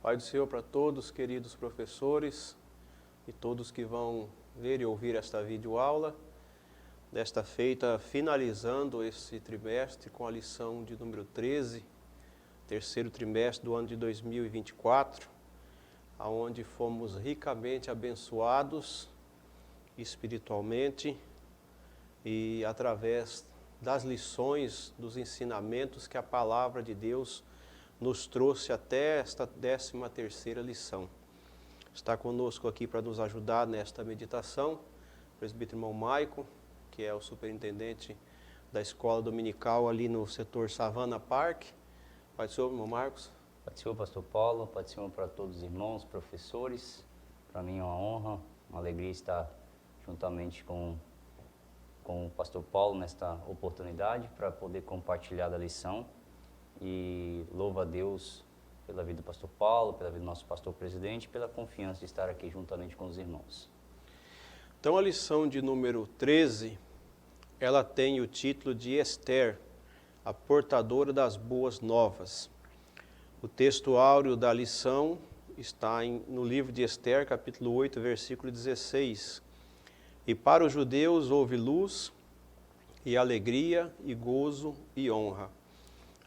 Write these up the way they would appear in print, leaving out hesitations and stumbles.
Pai do Senhor para todos, queridos professores e todos que vão ver e ouvir esta videoaula, desta feita finalizando esse trimestre com a lição de número 13, terceiro trimestre do ano de 2024, aonde fomos ricamente abençoados espiritualmente e através das lições, dos ensinamentos que a palavra de Deus nos trouxe até esta 13ª lição. Está conosco aqui para nos ajudar nesta meditação o presbítero irmão Maico, que é o superintendente da escola dominical ali no setor Savana Park. Pai do Senhor, irmão Marcos. Pai do Senhor, pastor Paulo, Pai do Senhor para todos os irmãos, professores. Para mim é uma honra, uma alegria estar juntamente com o pastor Paulo nesta oportunidade para poder compartilhar da lição. E louvo a Deus pela vida do pastor Paulo, pela vida do nosso pastor presidente, pela confiança de estar aqui juntamente com os irmãos. Então a lição de número 13, ela tem o título de Esther, a portadora das boas novas. O texto áureo da lição está no livro de Esther, capítulo 8, versículo 16. E para os judeus houve luz e alegria e gozo e honra.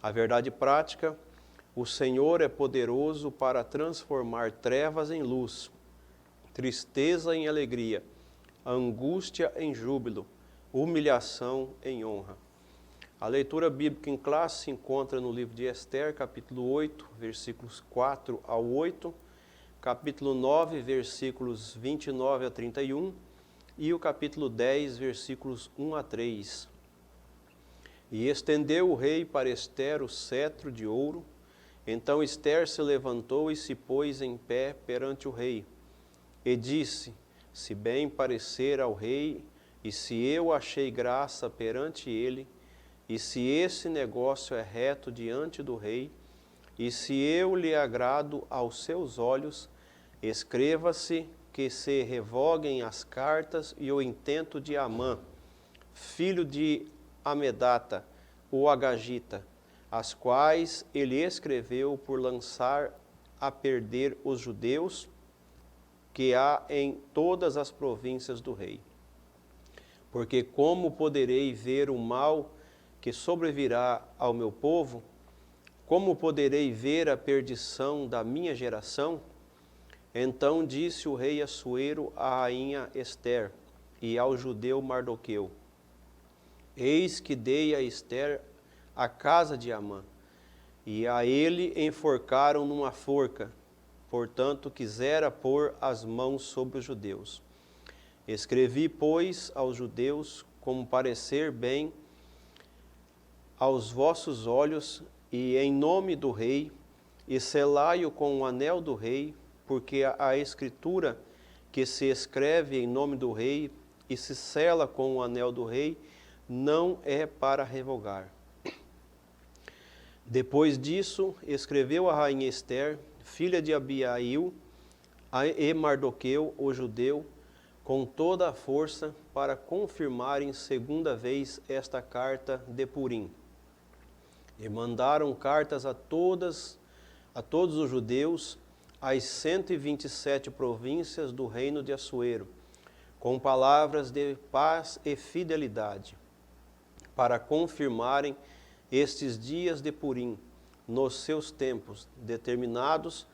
A verdade prática, o Senhor é poderoso para transformar trevas em luz, tristeza em alegria, angústia em júbilo, humilhação em honra. A leitura bíblica em classe se encontra no livro de Esther, capítulo 8, versículos 4 ao 8, capítulo 9, versículos 29 a 31 e o capítulo 10, versículos 1 a 3. E estendeu o rei para Esther o cetro de ouro. Então Esther se levantou e se pôs em pé perante o rei. E disse, se bem parecer ao rei, e se eu achei graça perante ele, e se esse negócio é reto diante do rei, e se eu lhe agrado aos seus olhos, escreva-se que se revoguem as cartas e o intento de Amã, filho de Amedata, o Agagita, as quais ele escreveu por lançar a perder os judeus que há em todas as províncias do rei. Porque como poderei ver o mal que sobrevirá ao meu povo? Como poderei ver a perdição da minha geração? Então disse o rei Assuero à rainha Esther e ao judeu Mardoqueu, eis que dei a Esther a casa de Amã, e a ele enforcaram numa forca, portanto quisera pôr as mãos sobre os judeus. Escrevi, pois, aos judeus, como parecer bem aos vossos olhos, e em nome do rei, e selai-o com o anel do rei, porque a escritura que se escreve em nome do rei e se sela com o anel do rei, não é para revogar. Depois disso, escreveu a rainha Esther, filha de Abiail, e Mardoqueu, o judeu, com toda a força, para confirmarem segunda vez esta carta de Purim. E mandaram cartas a todos os judeus, às 127 províncias do reino de Assuero, com palavras de paz e fidelidade, para confirmarem estes dias de Purim, nos seus tempos determinados,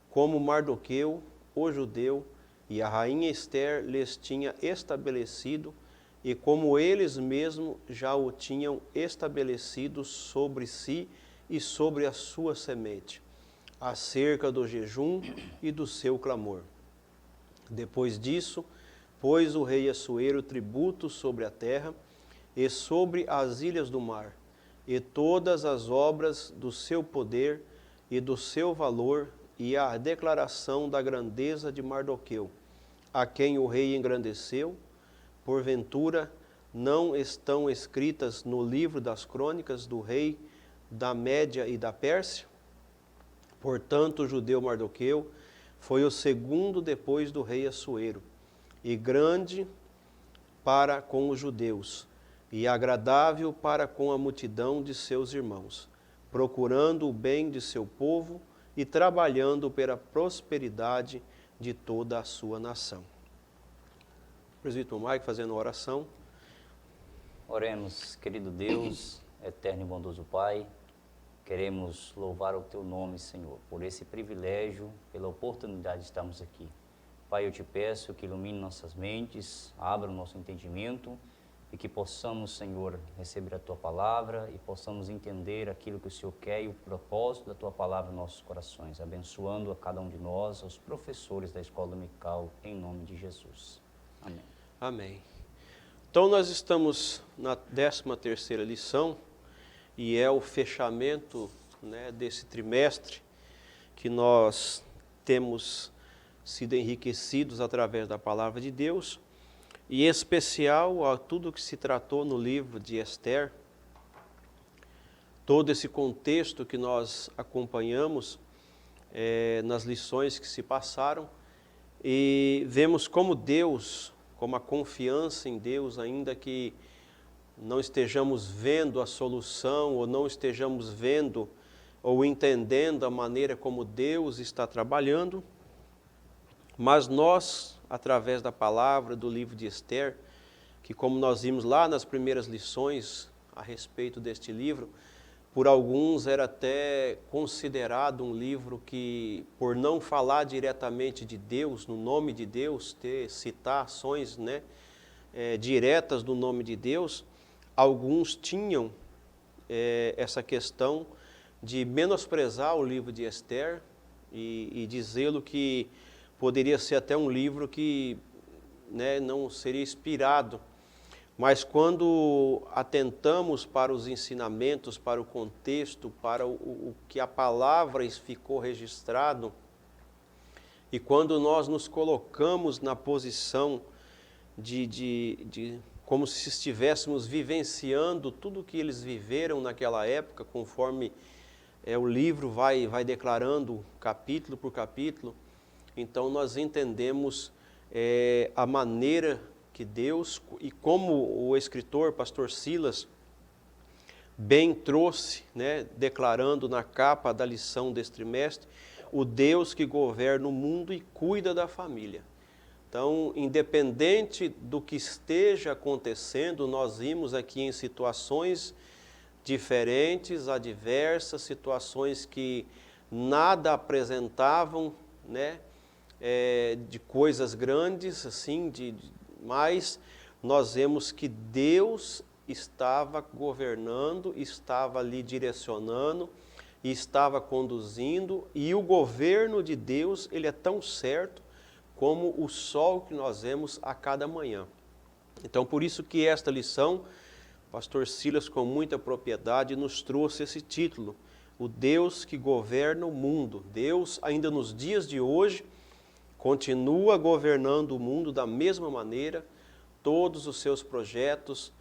como Mardoqueu, o judeu, e a rainha Esther lhes tinha estabelecido, e como eles mesmos já o tinham estabelecido sobre si e sobre a sua semente, acerca do jejum e do seu clamor. Depois disso, pôs o rei Assuero tributo sobre a terra e sobre as ilhas do mar, e todas as obras do seu poder e do seu valor, e a declaração da grandeza de Mardoqueu, a quem o rei engrandeceu, porventura não estão escritas no livro das crônicas do rei da Média e da Pérsia? Portanto, o judeu Mardoqueu foi o segundo depois do rei Assuero, e grande para com os judeus, e agradável para com a multidão de seus irmãos, procurando o bem de seu povo e trabalhando pela prosperidade de toda a sua nação. Presbítero Mike fazendo uma oração. Oremos, querido Deus, eterno e bondoso Pai, queremos louvar o Teu nome, Senhor, por esse privilégio, pela oportunidade de estarmos aqui. Pai, eu te peço que ilumine nossas mentes, abra o nosso entendimento e que possamos, Senhor, receber a Tua palavra e possamos entender aquilo que o Senhor quer e o propósito da Tua palavra nos nossos corações, abençoando a cada um de nós, aos professores da Escola Dominical, em nome de Jesus. Amém. Amém. Então nós estamos na 13ª lição e é o fechamento, né, desse trimestre que nós temos sido enriquecidos através da palavra de Deus, e em especial a tudo que se tratou no livro de Esther, todo esse contexto que nós acompanhamos nas lições que se passaram, e vemos como Deus, como a confiança em Deus, ainda que não estejamos vendo a solução, ou não estejamos vendo ou entendendo a maneira como Deus está trabalhando, mas nós, através da palavra do livro de Esther, que como nós vimos lá nas primeiras lições a respeito deste livro, por alguns era até considerado um livro que, por não falar diretamente de Deus, no nome de Deus, ter citações, né, diretas do nome de Deus, alguns tinham essa questão de menosprezar o livro de Esther e dizê-lo que poderia ser até um livro que, né, não seria inspirado. Mas quando atentamos para os ensinamentos, para o contexto, para o que a palavra ficou registrado, e quando nós nos colocamos na posição de como se estivéssemos vivenciando tudo o que eles viveram naquela época, conforme o livro vai declarando capítulo por capítulo, então nós entendemos a maneira que Deus, e como o escritor, pastor Silas, bem trouxe, né, declarando na capa da lição deste trimestre, o Deus que governa o mundo e cuida da família. Então, independente do que esteja acontecendo, nós vimos aqui em situações diferentes, adversas, situações que nada apresentavam, né, de coisas grandes, assim, mas nós vemos que Deus estava governando, estava ali direcionando, e estava conduzindo, e o governo de Deus, ele é tão certo como o sol que nós vemos a cada manhã. Então, por isso que esta lição, pastor Silas, com muita propriedade, nos trouxe esse título, o Deus que governa o mundo. Deus, ainda nos dias de hoje, continua governando o mundo da mesma maneira, todos os seus projetos,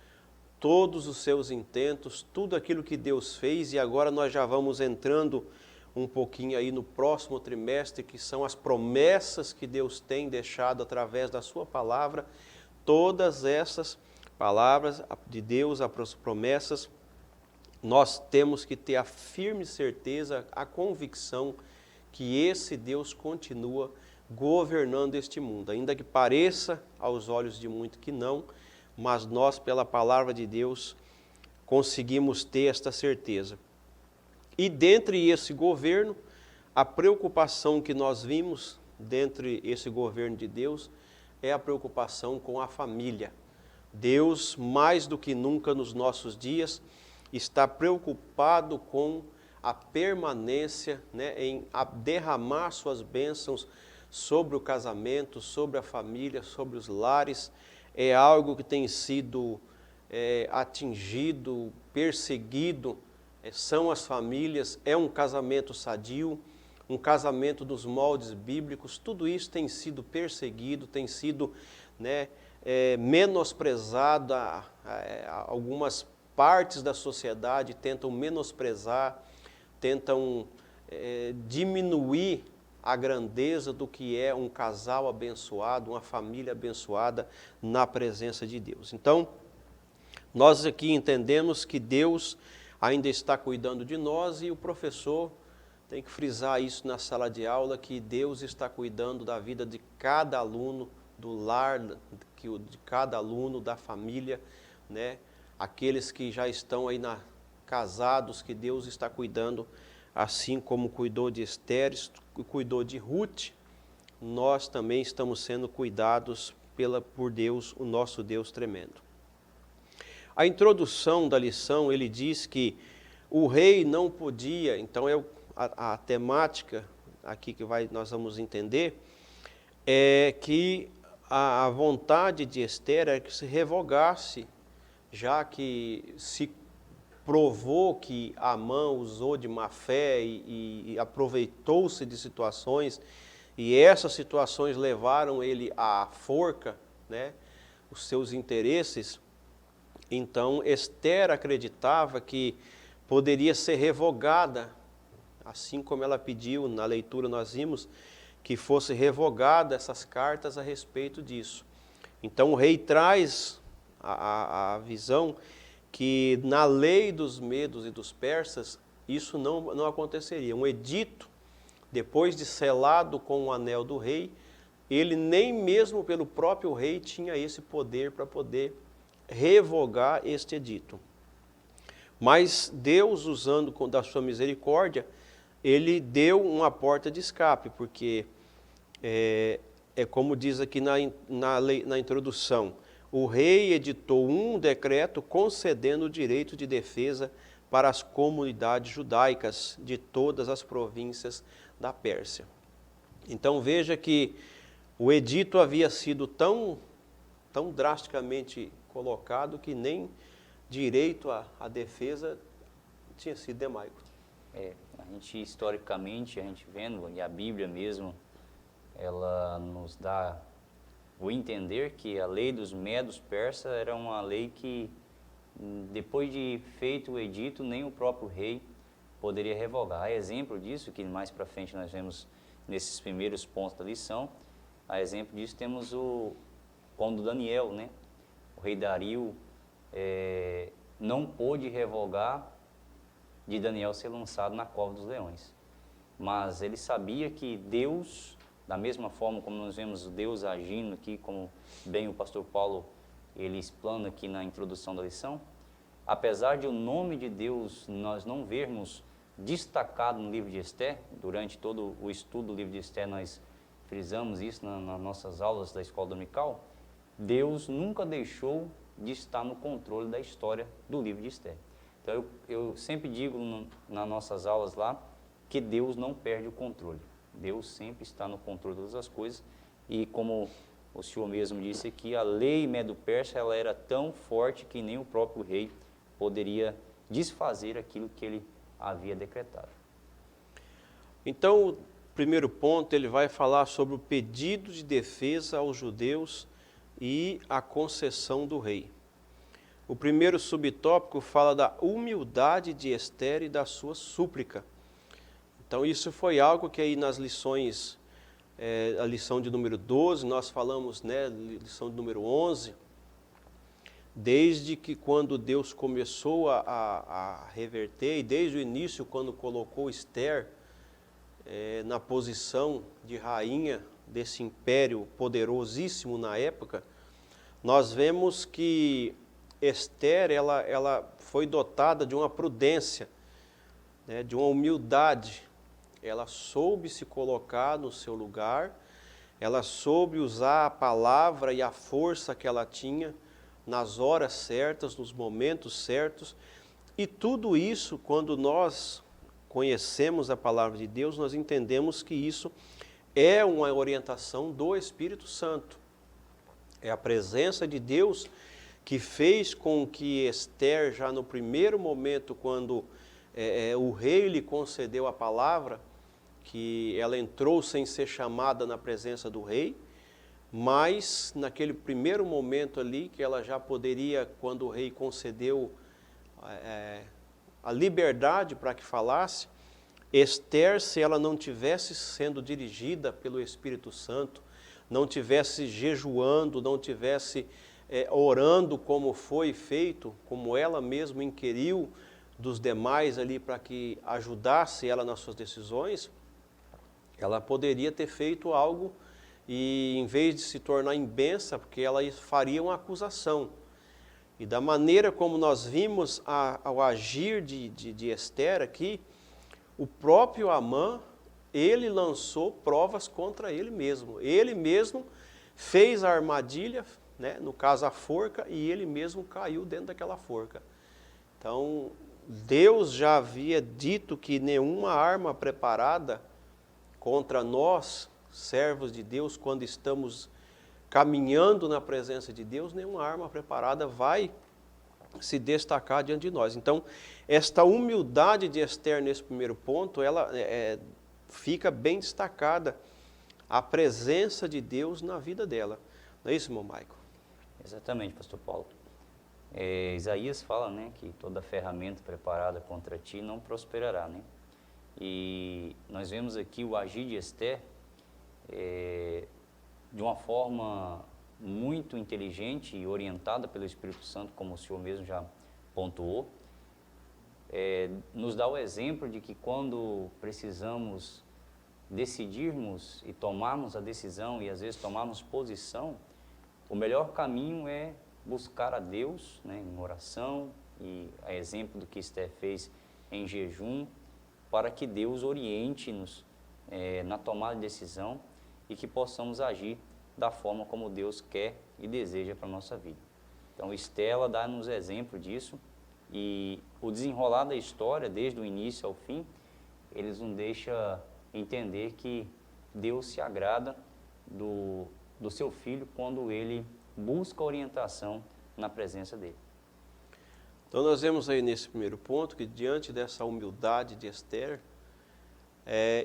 todos os seus intentos, tudo aquilo que Deus fez, e agora nós já vamos entrando um pouquinho aí no próximo trimestre, que são as promessas que Deus tem deixado através da sua palavra. Todas essas palavras de Deus, as promessas, nós temos que ter a firme certeza, a convicção que esse Deus continua governando este mundo, ainda que pareça aos olhos de muitos que não, mas nós, pela palavra de Deus, conseguimos ter esta certeza. E dentre esse governo, a preocupação que nós vimos dentre esse governo de Deus é a preocupação com a família. Deus, mais do que nunca nos nossos dias, está preocupado com a permanência, né, em derramar suas bênçãos sobre o casamento, sobre a família, sobre os lares. É algo que tem sido atingido, perseguido, são as famílias, é um casamento sadio, um casamento dos moldes bíblicos, tudo isso tem sido perseguido, tem sido, né, menosprezado, algumas partes da sociedade tentam menosprezar, tentam diminuir a grandeza do que é um casal abençoado, uma família abençoada na presença de Deus. Então, nós aqui entendemos que Deus ainda está cuidando de nós, e o professor tem que frisar isso na sala de aula, que Deus está cuidando da vida de cada aluno, do lar, de cada aluno, da família, né? Aqueles que já estão aí casados, que Deus está cuidando, assim como cuidou de Esther, cuidou de Ruth, nós também estamos sendo cuidados por Deus, o nosso Deus tremendo. A introdução da lição, ele diz que o rei não podia, então a temática aqui que nós vamos entender, é que a vontade de Esther é que se revogasse, já que se provou que Amã usou de má fé e aproveitou-se de situações, e essas situações levaram ele à forca, né, os seus interesses. Então Esther acreditava que poderia ser revogada, assim como ela pediu, na leitura nós vimos, que fosse revogada essas cartas a respeito disso. Então o rei traz a visão que na lei dos medos e dos persas isso não aconteceria. Um edito, depois de selado com o anel do rei, ele nem mesmo pelo próprio rei tinha esse poder para poder revogar este edito. Mas Deus, usando da sua misericórdia, ele deu uma porta de escape, porque é como diz aqui na introdução, o rei editou um decreto concedendo o direito de defesa para as comunidades judaicas de todas as províncias da Pérsia. Então veja que o edito havia sido tão drasticamente colocado que nem direito à defesa tinha sido demaico. A gente historicamente, a gente vendo, e a Bíblia mesmo, ela nos dá o entender que a lei dos medos persas era uma lei que, depois de feito o edito, nem o próprio rei poderia revogar. A exemplo disso, que mais para frente nós vemos nesses primeiros pontos da lição, a exemplo disso temos quando Daniel, né, o rei Dario, não pôde revogar de Daniel ser lançado na cova dos leões. Mas ele sabia que Deus, da mesma forma como nós vemos Deus agindo aqui, como bem o pastor Paulo ele explana aqui na introdução da lição, apesar de o nome de Deus nós não vermos destacado no livro de Esther, durante todo o estudo do livro de Esther nós frisamos isso nas nossas aulas da escola dominical, Deus nunca deixou de estar no controle da história do livro de Esther. Então eu sempre digo nas nossas aulas lá que Deus não perde o controle. Deus sempre está no controle de todas as coisas, e como o senhor mesmo disse aqui, a lei medo-persa ela era tão forte que nem o próprio rei poderia desfazer aquilo que ele havia decretado. Então, o primeiro ponto, ele vai falar sobre o pedido de defesa aos judeus e a concessão do rei. O primeiro subtópico fala da humildade de Esther e da sua súplica. Então isso foi algo que aí nas lições, a lição de número 12, nós falamos, né, lição de número 11, desde que quando Deus começou a reverter, e desde o início quando colocou Esther na posição de rainha desse império poderosíssimo na época, nós vemos que Esther, ela foi dotada de uma prudência, né, de uma humildade. Ela soube se colocar no seu lugar, ela soube usar a palavra e a força que ela tinha nas horas certas, nos momentos certos. E tudo isso, quando nós conhecemos a palavra de Deus, nós entendemos que isso é uma orientação do Espírito Santo. É a presença de Deus que fez com que Esther, já no primeiro momento, quando o rei lhe concedeu a palavra, que ela entrou sem ser chamada na presença do rei, mas naquele primeiro momento ali, que ela já poderia, quando o rei concedeu a liberdade para que falasse, Esther, se ela não tivesse sendo dirigida pelo Espírito Santo, não tivesse jejuando, não tivesse orando como foi feito, como ela mesma inquiriu dos demais ali para que ajudasse ela nas suas decisões, ela poderia ter feito algo e, em vez de se tornar em bênção, porque ela faria uma acusação. E da maneira como nós vimos ao agir de Ester aqui, o próprio Amã, ele lançou provas contra ele mesmo. Ele mesmo fez a armadilha, né, no caso a forca, e ele mesmo caiu dentro daquela forca. Então, Deus já havia dito que nenhuma arma preparada contra nós, servos de Deus, quando estamos caminhando na presença de Deus, nenhuma arma preparada vai se destacar diante de nós. Então, esta humildade de Ester nesse primeiro ponto, ela fica bem destacada, a presença de Deus na vida dela. Não é isso, irmão Maico? Exatamente, pastor Paulo. Isaías fala, né, que toda ferramenta preparada contra ti não prosperará, né? E nós vemos aqui o agir de Ester de uma forma muito inteligente e orientada pelo Espírito Santo, como o senhor mesmo já pontuou. Nos dá o exemplo de que quando precisamos decidirmos e tomarmos a decisão e às vezes tomarmos posição, o melhor caminho é buscar a Deus, né, em oração, e a exemplo do que Ester fez em jejum, para que Deus oriente-nos na tomada de decisão e que possamos agir da forma como Deus quer e deseja para a nossa vida. Então, Estela dá-nos exemplo disso, e o desenrolar da história, desde o início ao fim, eles nos deixa entender que Deus se agrada do seu filho quando ele busca orientação na presença dele. Então nós vemos aí nesse primeiro ponto que diante dessa humildade de Ester,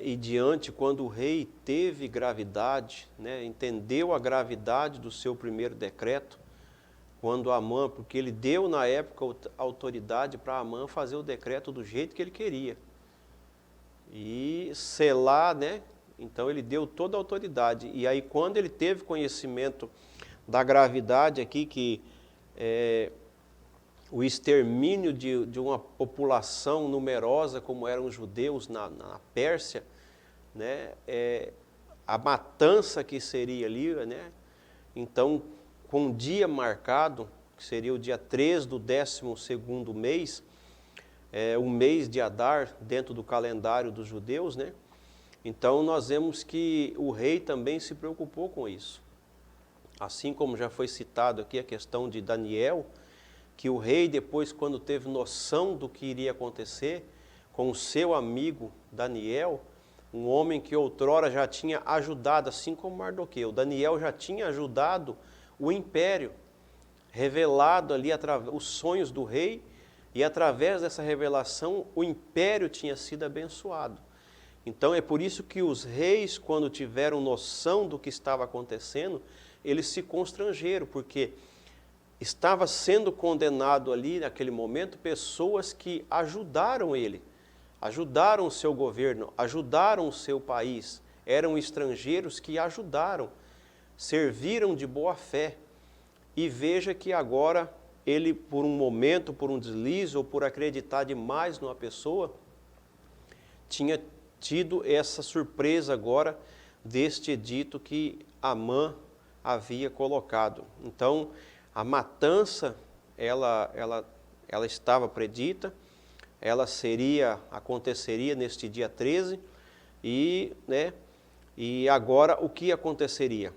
e diante quando o rei teve gravidade, né, entendeu a gravidade do seu primeiro decreto, quando Amã, porque ele deu na época autoridade para Amã fazer o decreto do jeito que ele queria. E selar, né, então ele deu toda a autoridade. E aí quando ele teve conhecimento da gravidade aqui, que o extermínio de uma população numerosa como eram os judeus na Pérsia, né, a matança que seria ali, né, então com um dia marcado, que seria o dia 3 do 12º mês, o mês de Adar, dentro do calendário dos judeus, né, então nós vemos que o rei também se preocupou com isso. Assim como já foi citado aqui a questão de Daniel, que o rei depois, quando teve noção do que iria acontecer, com o seu amigo Daniel, um homem que outrora já tinha ajudado, assim como Mardoqueu, Daniel já tinha ajudado o império, revelado ali os sonhos do rei, e através dessa revelação o império tinha sido abençoado. Então é por isso que os reis, quando tiveram noção do que estava acontecendo, eles se constrangeram, porque estava sendo condenado ali, naquele momento, pessoas que ajudaram ele, ajudaram o seu governo, ajudaram o seu país, eram estrangeiros que ajudaram, serviram de boa fé. E veja que agora ele, por um momento, por um deslize ou por acreditar demais numa pessoa, tinha tido essa surpresa agora deste edito que Amã havia colocado. Então, a matança, ela estava predita, ela aconteceria neste dia 13, e agora o que aconteceria?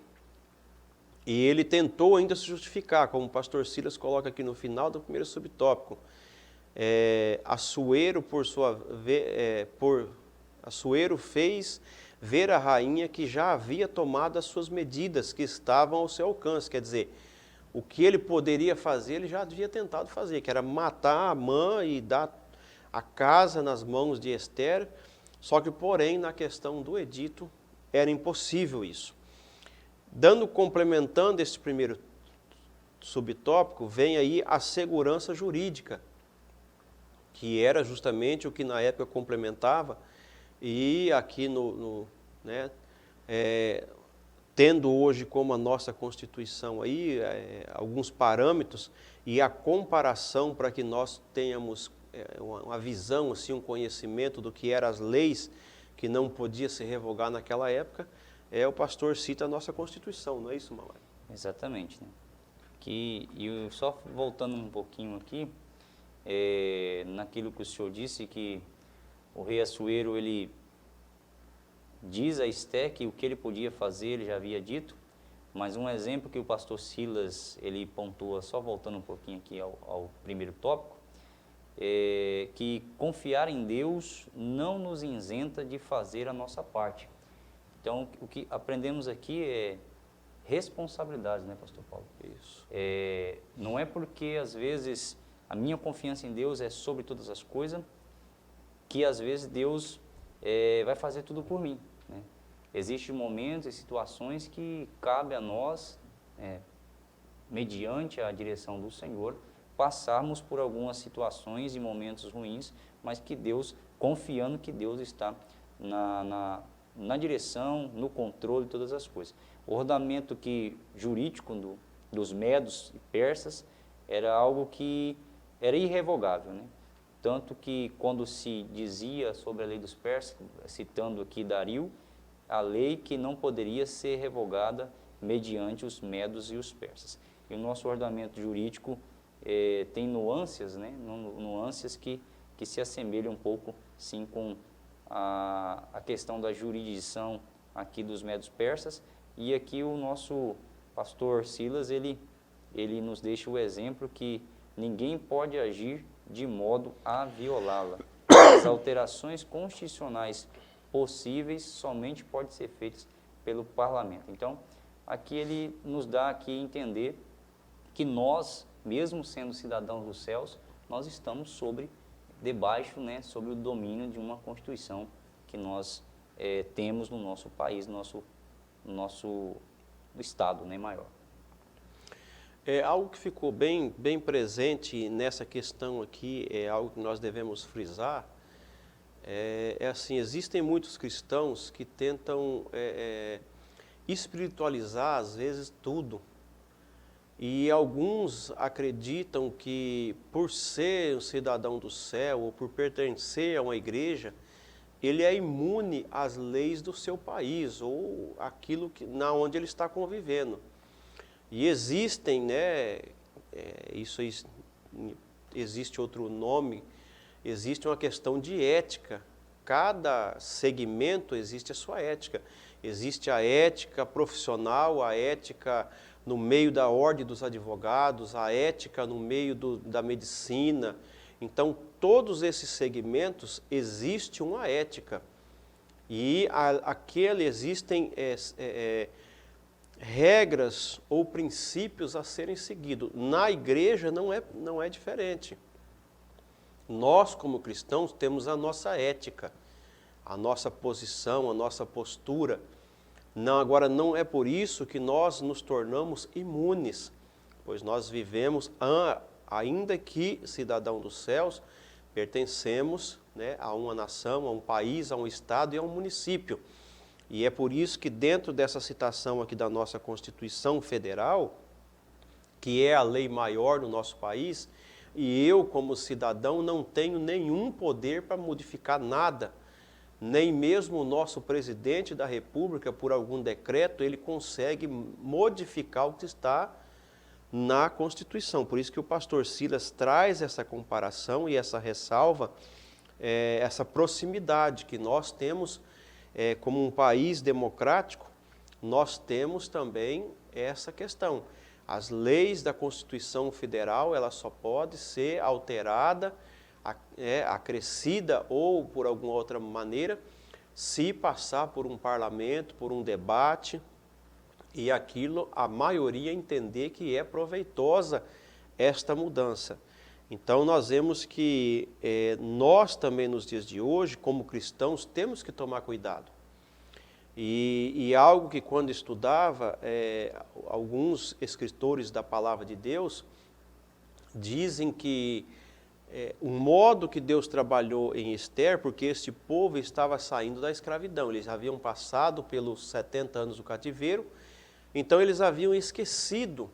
E ele tentou ainda se justificar, como o pastor Silas coloca aqui no final do primeiro subtópico. Assuero, Assuero fez ver a rainha que já havia tomado as suas medidas que estavam ao seu alcance. Quer dizer, o que ele poderia fazer, ele já havia tentado fazer, que era matar Amã e dar a casa nas mãos de Ester, só que, porém, na questão do edito, era impossível isso. Complementando esse primeiro subtópico, vem aí a segurança jurídica, que era justamente o que na época complementava, e aqui tendo hoje como a nossa Constituição aí, alguns parâmetros e a comparação para que nós tenhamos uma visão, assim, um conhecimento do que eram as leis que não podia se revogar naquela época, o pastor cita a nossa Constituição, não é isso, Mamãe? Exatamente, né? Só voltando um pouquinho aqui, naquilo que o senhor disse, que o rei Assuero, ele diz a Esté que o que ele podia fazer, ele já havia dito, mas um exemplo que o pastor Silas, ele pontua, só voltando um pouquinho aqui ao primeiro tópico, que confiar em Deus não nos isenta de fazer a nossa parte. Então, o que aprendemos aqui é responsabilidade, né, pastor Paulo? Isso. Não é porque, às vezes, a minha confiança em Deus é sobre todas as coisas, que, às vezes, Deus vai fazer tudo por mim, né? Existem momentos e situações que cabe a nós, mediante a direção do Senhor, passarmos por algumas situações e momentos ruins, mas que Deus, confiando que Deus está na direção, no controle de todas as coisas. O ordenamento jurídico dos medos e persas era algo que era irrevogável, né? Tanto que quando se dizia sobre a lei dos persas, citando aqui Dario, a lei que não poderia ser revogada mediante os medos e os persas. E o nosso ordenamento jurídico tem nuances, né? Nuances que se assemelham um pouco, sim, com a questão da jurisdição aqui dos medos persas. E aqui o nosso pastor Silas, ele nos deixa o exemplo que ninguém pode agir de modo a violá-la. As alterações constitucionais possíveis somente podem ser feitas pelo parlamento. Então, aqui ele nos dá aqui a entender que nós, mesmo sendo cidadãos dos céus, nós estamos debaixo, né, sobre o domínio de uma Constituição que nós temos no nosso país, no nosso Estado, né, maior. Algo que ficou bem presente nessa questão aqui, algo que nós devemos frisar, assim, existem muitos cristãos que tentam espiritualizar, às vezes, tudo. E alguns acreditam que, por ser um cidadão do céu, ou por pertencer a uma igreja, ele é imune às leis do seu país, ou aquilo na onde ele está convivendo. E existem, né, existe outro nome, existe uma questão de ética. Cada segmento existe a sua ética. Existe a ética profissional, a ética no meio da ordem dos advogados, a ética no meio da medicina. Então, todos esses segmentos existe uma ética. E existem regras ou princípios a serem seguidos. Na igreja não é diferente. Nós, como cristãos, temos a nossa ética, a nossa posição, a nossa postura. Agora, não é por isso que nós nos tornamos imunes, pois nós vivemos, ainda que cidadão dos céus, pertencemos, né, a uma nação, a um país, a um estado e a um município. E é por isso que dentro dessa citação aqui da nossa Constituição Federal, que é a lei maior do nosso país, e eu, como cidadão, não tenho nenhum poder para modificar nada, nem mesmo o nosso presidente da República, por algum decreto, ele consegue modificar o que está na Constituição. Por isso que o pastor Silas traz essa comparação e essa ressalva, essa proximidade que nós temos como um país democrático, nós temos também essa questão. As leis da Constituição Federal, ela só pode ser alterada, acrescida ou por alguma outra maneira, se passar por um parlamento, por um debate, e aquilo a maioria entender que é proveitosa esta mudança. Então nós vemos que nós também nos dias de hoje, como cristãos, temos que tomar cuidado. E algo que quando estudava, alguns escritores da Palavra de Deus dizem que o modo que Deus trabalhou em Ester, porque este povo estava saindo da escravidão, eles haviam passado pelos 70 anos do cativeiro, então eles haviam esquecido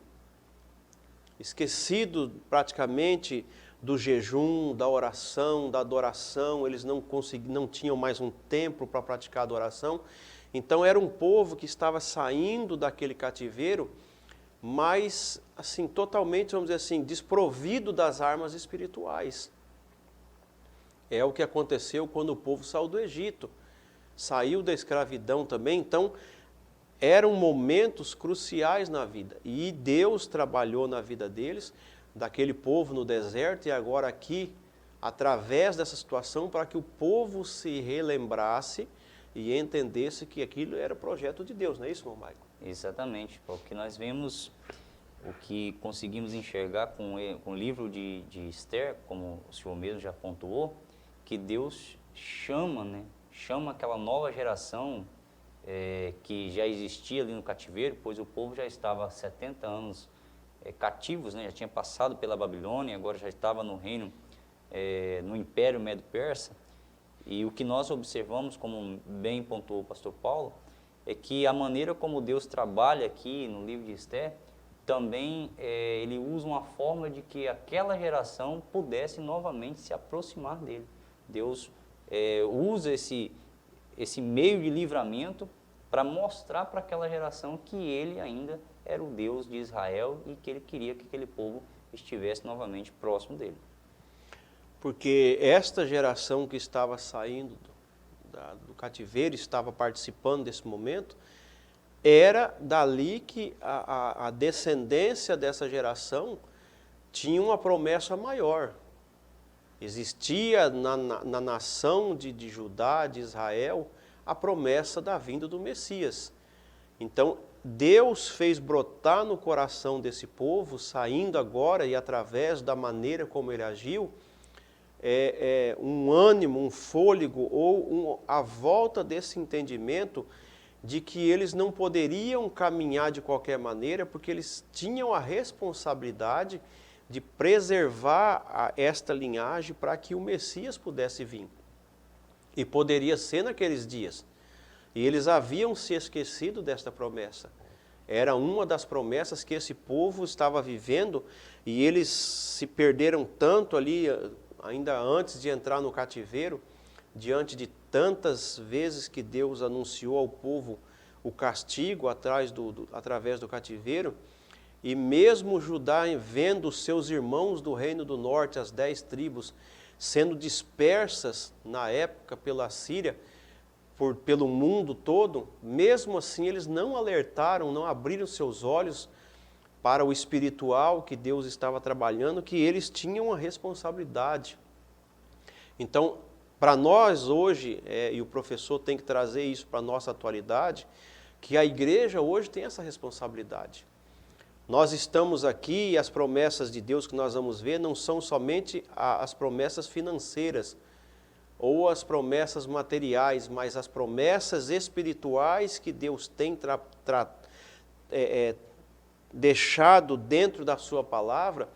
praticamente do jejum, da oração, da adoração, eles não tinham mais um templo para praticar adoração. Então era um povo que estava saindo daquele cativeiro, mas assim, totalmente, vamos dizer assim, desprovido das armas espirituais. É o que aconteceu quando o povo saiu do Egito, saiu da escravidão também. Então eram momentos cruciais na vida, e Deus trabalhou na vida deles, daquele povo no deserto, e agora aqui, através dessa situação, para que o povo se relembrasse e entendesse que aquilo era projeto de Deus, não é isso, irmão Maicon? Exatamente, porque nós vemos o que conseguimos enxergar com o livro de Esther, como o senhor mesmo já pontuou, que Deus chama, né, chama aquela nova geração que já existia ali no cativeiro, pois o povo já estava há 70 anos cativos, né, já tinha passado pela Babilônia, agora já estava no reino, no Império Medo-Persa. E o que nós observamos, como bem pontuou o pastor Paulo, é que a maneira como Deus trabalha aqui no livro de Esther, também ele usa uma forma de que aquela geração pudesse novamente se aproximar dele. Deus usa esse meio de livramento para mostrar para aquela geração que ele ainda era o Deus de Israel e que ele queria que aquele povo estivesse novamente próximo dele. Porque esta geração que estava saindo do cativeiro, estava participando desse momento, era dali que a descendência dessa geração tinha uma promessa maior. Existia na nação de Judá, de Israel, a promessa da vinda do Messias. Então, Deus fez brotar no coração desse povo, saindo agora e através da maneira como ele agiu, um ânimo, um fôlego ou a volta desse entendimento de que eles não poderiam caminhar de qualquer maneira, porque eles tinham a responsabilidade de preservar esta linhagem para que o Messias pudesse vir. E poderia ser naqueles dias. E eles haviam se esquecido desta promessa. Era uma das promessas que esse povo estava vivendo, e eles se perderam tanto ali, ainda antes de entrar no cativeiro, diante de tantas vezes que Deus anunciou ao povo o castigo através do cativeiro, e mesmo Judá, vendo os seus irmãos do reino do norte, as 10 tribos, sendo dispersas na época pela Síria, pelo mundo todo, mesmo assim eles não alertaram, não abriram seus olhos para o espiritual que Deus estava trabalhando, que eles tinham uma responsabilidade. Então, para nós hoje, e o professor tem que trazer isso para a nossa atualidade, que a igreja hoje tem essa responsabilidade. Nós estamos aqui e as promessas de Deus que nós vamos ver não são somente as promessas financeiras ou as promessas materiais, mas as promessas espirituais que Deus tem deixado dentro da sua palavra,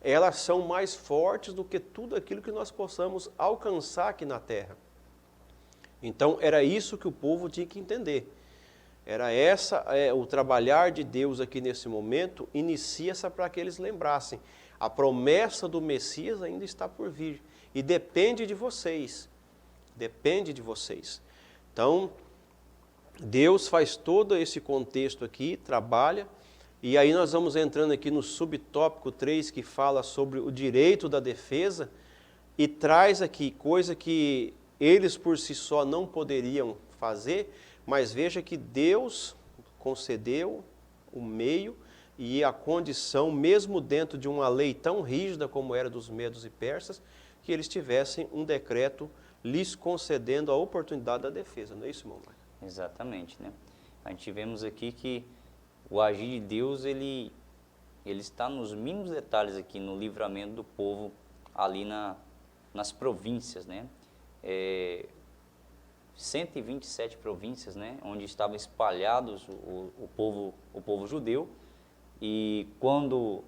elas são mais fortes do que tudo aquilo que nós possamos alcançar aqui na terra. Então era isso que o povo tinha que entender. Era o trabalhar de Deus aqui nesse momento, inicia-se para que eles lembrassem. A promessa do Messias ainda está por vir. E depende de vocês. Depende de vocês. Então, Deus faz todo esse contexto aqui, trabalha. E aí nós vamos entrando aqui no subtópico 3, que fala sobre o direito da defesa. E traz aqui coisa que eles por si só não poderiam fazer, mas veja que Deus concedeu o meio e a condição, mesmo dentro de uma lei tão rígida como era dos medos e persas, que eles tivessem um decreto lhes concedendo a oportunidade da defesa. Não é isso, irmão? Exatamente, né? A gente vemos aqui que o agir de Deus, ele está nos mínimos detalhes aqui no livramento do povo ali nas províncias, né? 127 províncias, né, onde estavam espalhados o povo judeu, e quando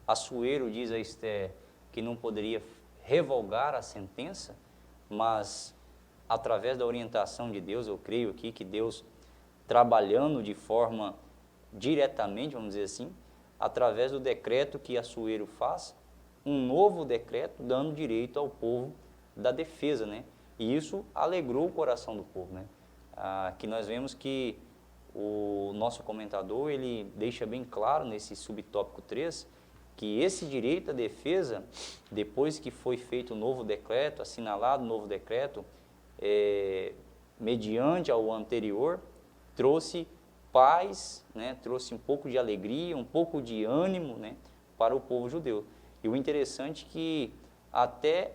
Assuero diz a Esther que não poderia revogar a sentença, mas através da orientação de Deus, eu creio aqui que Deus trabalhando de forma diretamente, vamos dizer assim, através do decreto que Assuero faz, um novo decreto dando direito ao povo da defesa, né? E isso alegrou o coração do povo, né? Que nós vemos que o nosso comentador, ele deixa bem claro nesse subtópico 3, que esse direito à defesa, depois que foi feito o novo decreto, assinalado o novo decreto, mediante ao anterior, trouxe paz, né? Trouxe um pouco de alegria, um pouco de ânimo, né? Para o povo judeu. E o interessante é que até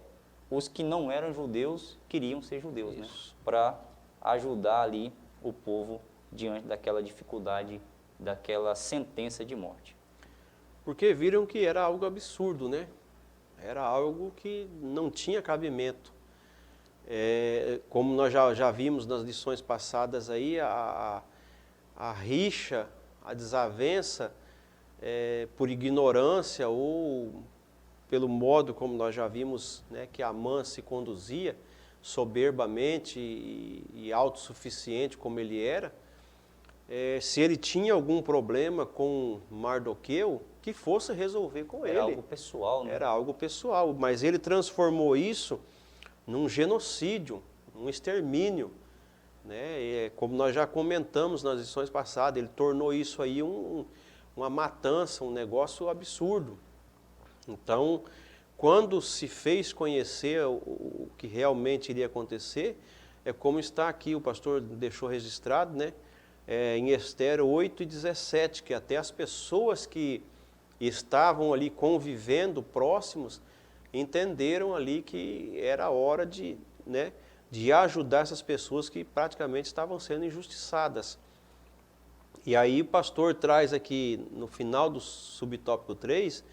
os que não eram judeus queriam ser judeus, né? Para ajudar ali o povo diante daquela dificuldade, daquela sentença de morte. Porque viram que era algo absurdo, né? Era algo que não tinha cabimento. Como nós já vimos nas lições passadas aí, a rixa, a desavença, por ignorância ou pelo modo como nós já vimos, né, que Amã se conduzia, soberbamente e autossuficiente como ele era, se ele tinha algum problema com Mardoqueu, que fosse resolver com ele. Era algo pessoal, né? Era algo pessoal, mas ele transformou isso num genocídio, num extermínio, né? Como nós já comentamos nas lições passadas, ele tornou isso aí uma matança, um negócio absurdo. Então, quando se fez conhecer o que realmente iria acontecer, é como está aqui, o pastor deixou registrado, né? Em Ester 8:17, que até as pessoas que estavam ali convivendo próximos, entenderam ali que era hora de ajudar essas pessoas que praticamente estavam sendo injustiçadas. E aí o pastor traz aqui, no final do subtópico 3,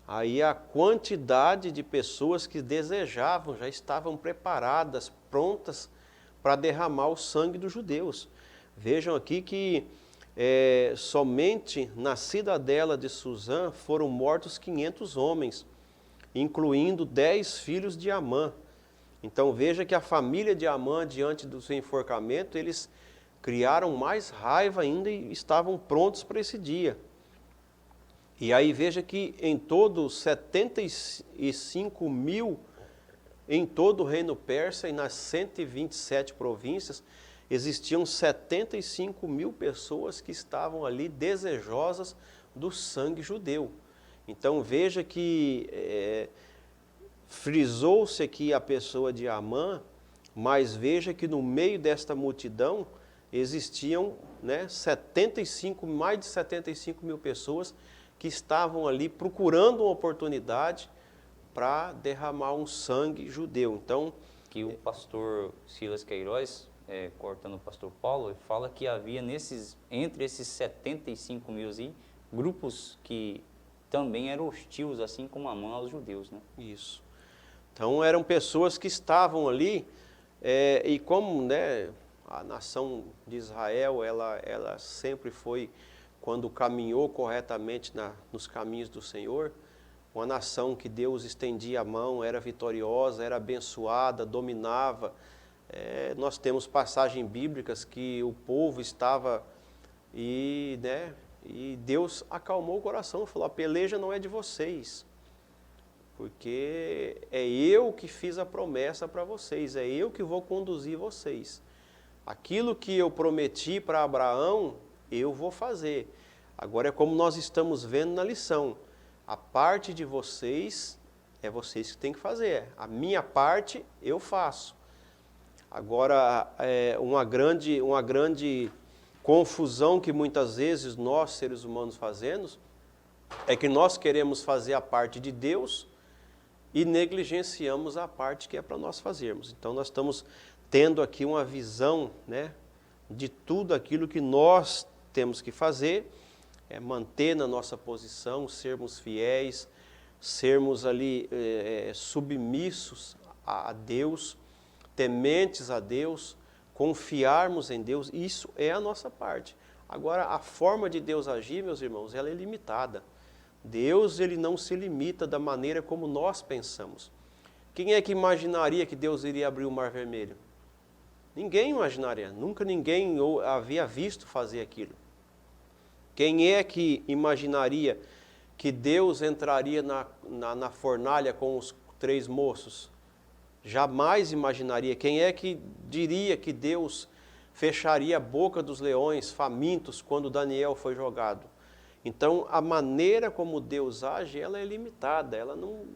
aí a quantidade de pessoas que desejavam, já estavam preparadas, prontas para derramar o sangue dos judeus. Vejam aqui que somente na cidadela de Suzã foram mortos 500 homens, incluindo 10 filhos de Amã. Então veja que a família de Amã, diante do seu enforcamento, eles criaram mais raiva ainda e estavam prontos para esse dia. E aí veja que em todos 75 mil, em todo o reino persa e nas 127 províncias, existiam 75 mil pessoas que estavam ali desejosas do sangue judeu. Então veja que frisou-se aqui a pessoa de Amã, mas veja que no meio desta multidão existiam mais de 75 mil pessoas que estavam ali procurando uma oportunidade para derramar um sangue judeu. Então, que o pastor Silas Queiroz, cortando o pastor Paulo, fala que havia entre esses 75 mil grupos que também eram hostis, assim como Amã, aos judeus, né? Isso. Então eram pessoas que estavam ali, e como a nação de Israel, ela sempre foi, quando caminhou corretamente nos caminhos do Senhor, uma nação que Deus estendia a mão, era vitoriosa, era abençoada, dominava. Nós temos passagens bíblicas que o povo estava e Deus acalmou o coração, falou: a peleja não é de vocês, porque é eu que fiz a promessa para vocês, é eu que vou conduzir vocês. Aquilo que eu prometi para Abraão, eu vou fazer. Agora é como nós estamos vendo na lição, a parte de vocês, é vocês que têm que fazer, a minha parte eu faço. Agora, uma grande confusão que muitas vezes nós, seres humanos, fazemos, é que nós queremos fazer a parte de Deus e negligenciamos a parte que é para nós fazermos. Então, nós estamos tendo aqui uma visão de tudo aquilo que nós temos que fazer, manter na nossa posição, sermos fiéis, sermos ali submissos a Deus, tementes a Deus, confiarmos em Deus, isso é a nossa parte. Agora, a forma de Deus agir, meus irmãos, ela é limitada. Deus, ele não se limita da maneira como nós pensamos. Quem é que imaginaria que Deus iria abrir o Mar Vermelho? Ninguém imaginaria, nunca ninguém havia visto fazer aquilo. Quem é que imaginaria que Deus entraria na fornalha com os 3 moços? Jamais imaginaria. Quem é que diria que Deus fecharia a boca dos leões famintos quando Daniel foi jogado? Então, a maneira como Deus age, ela é limitada, ela não...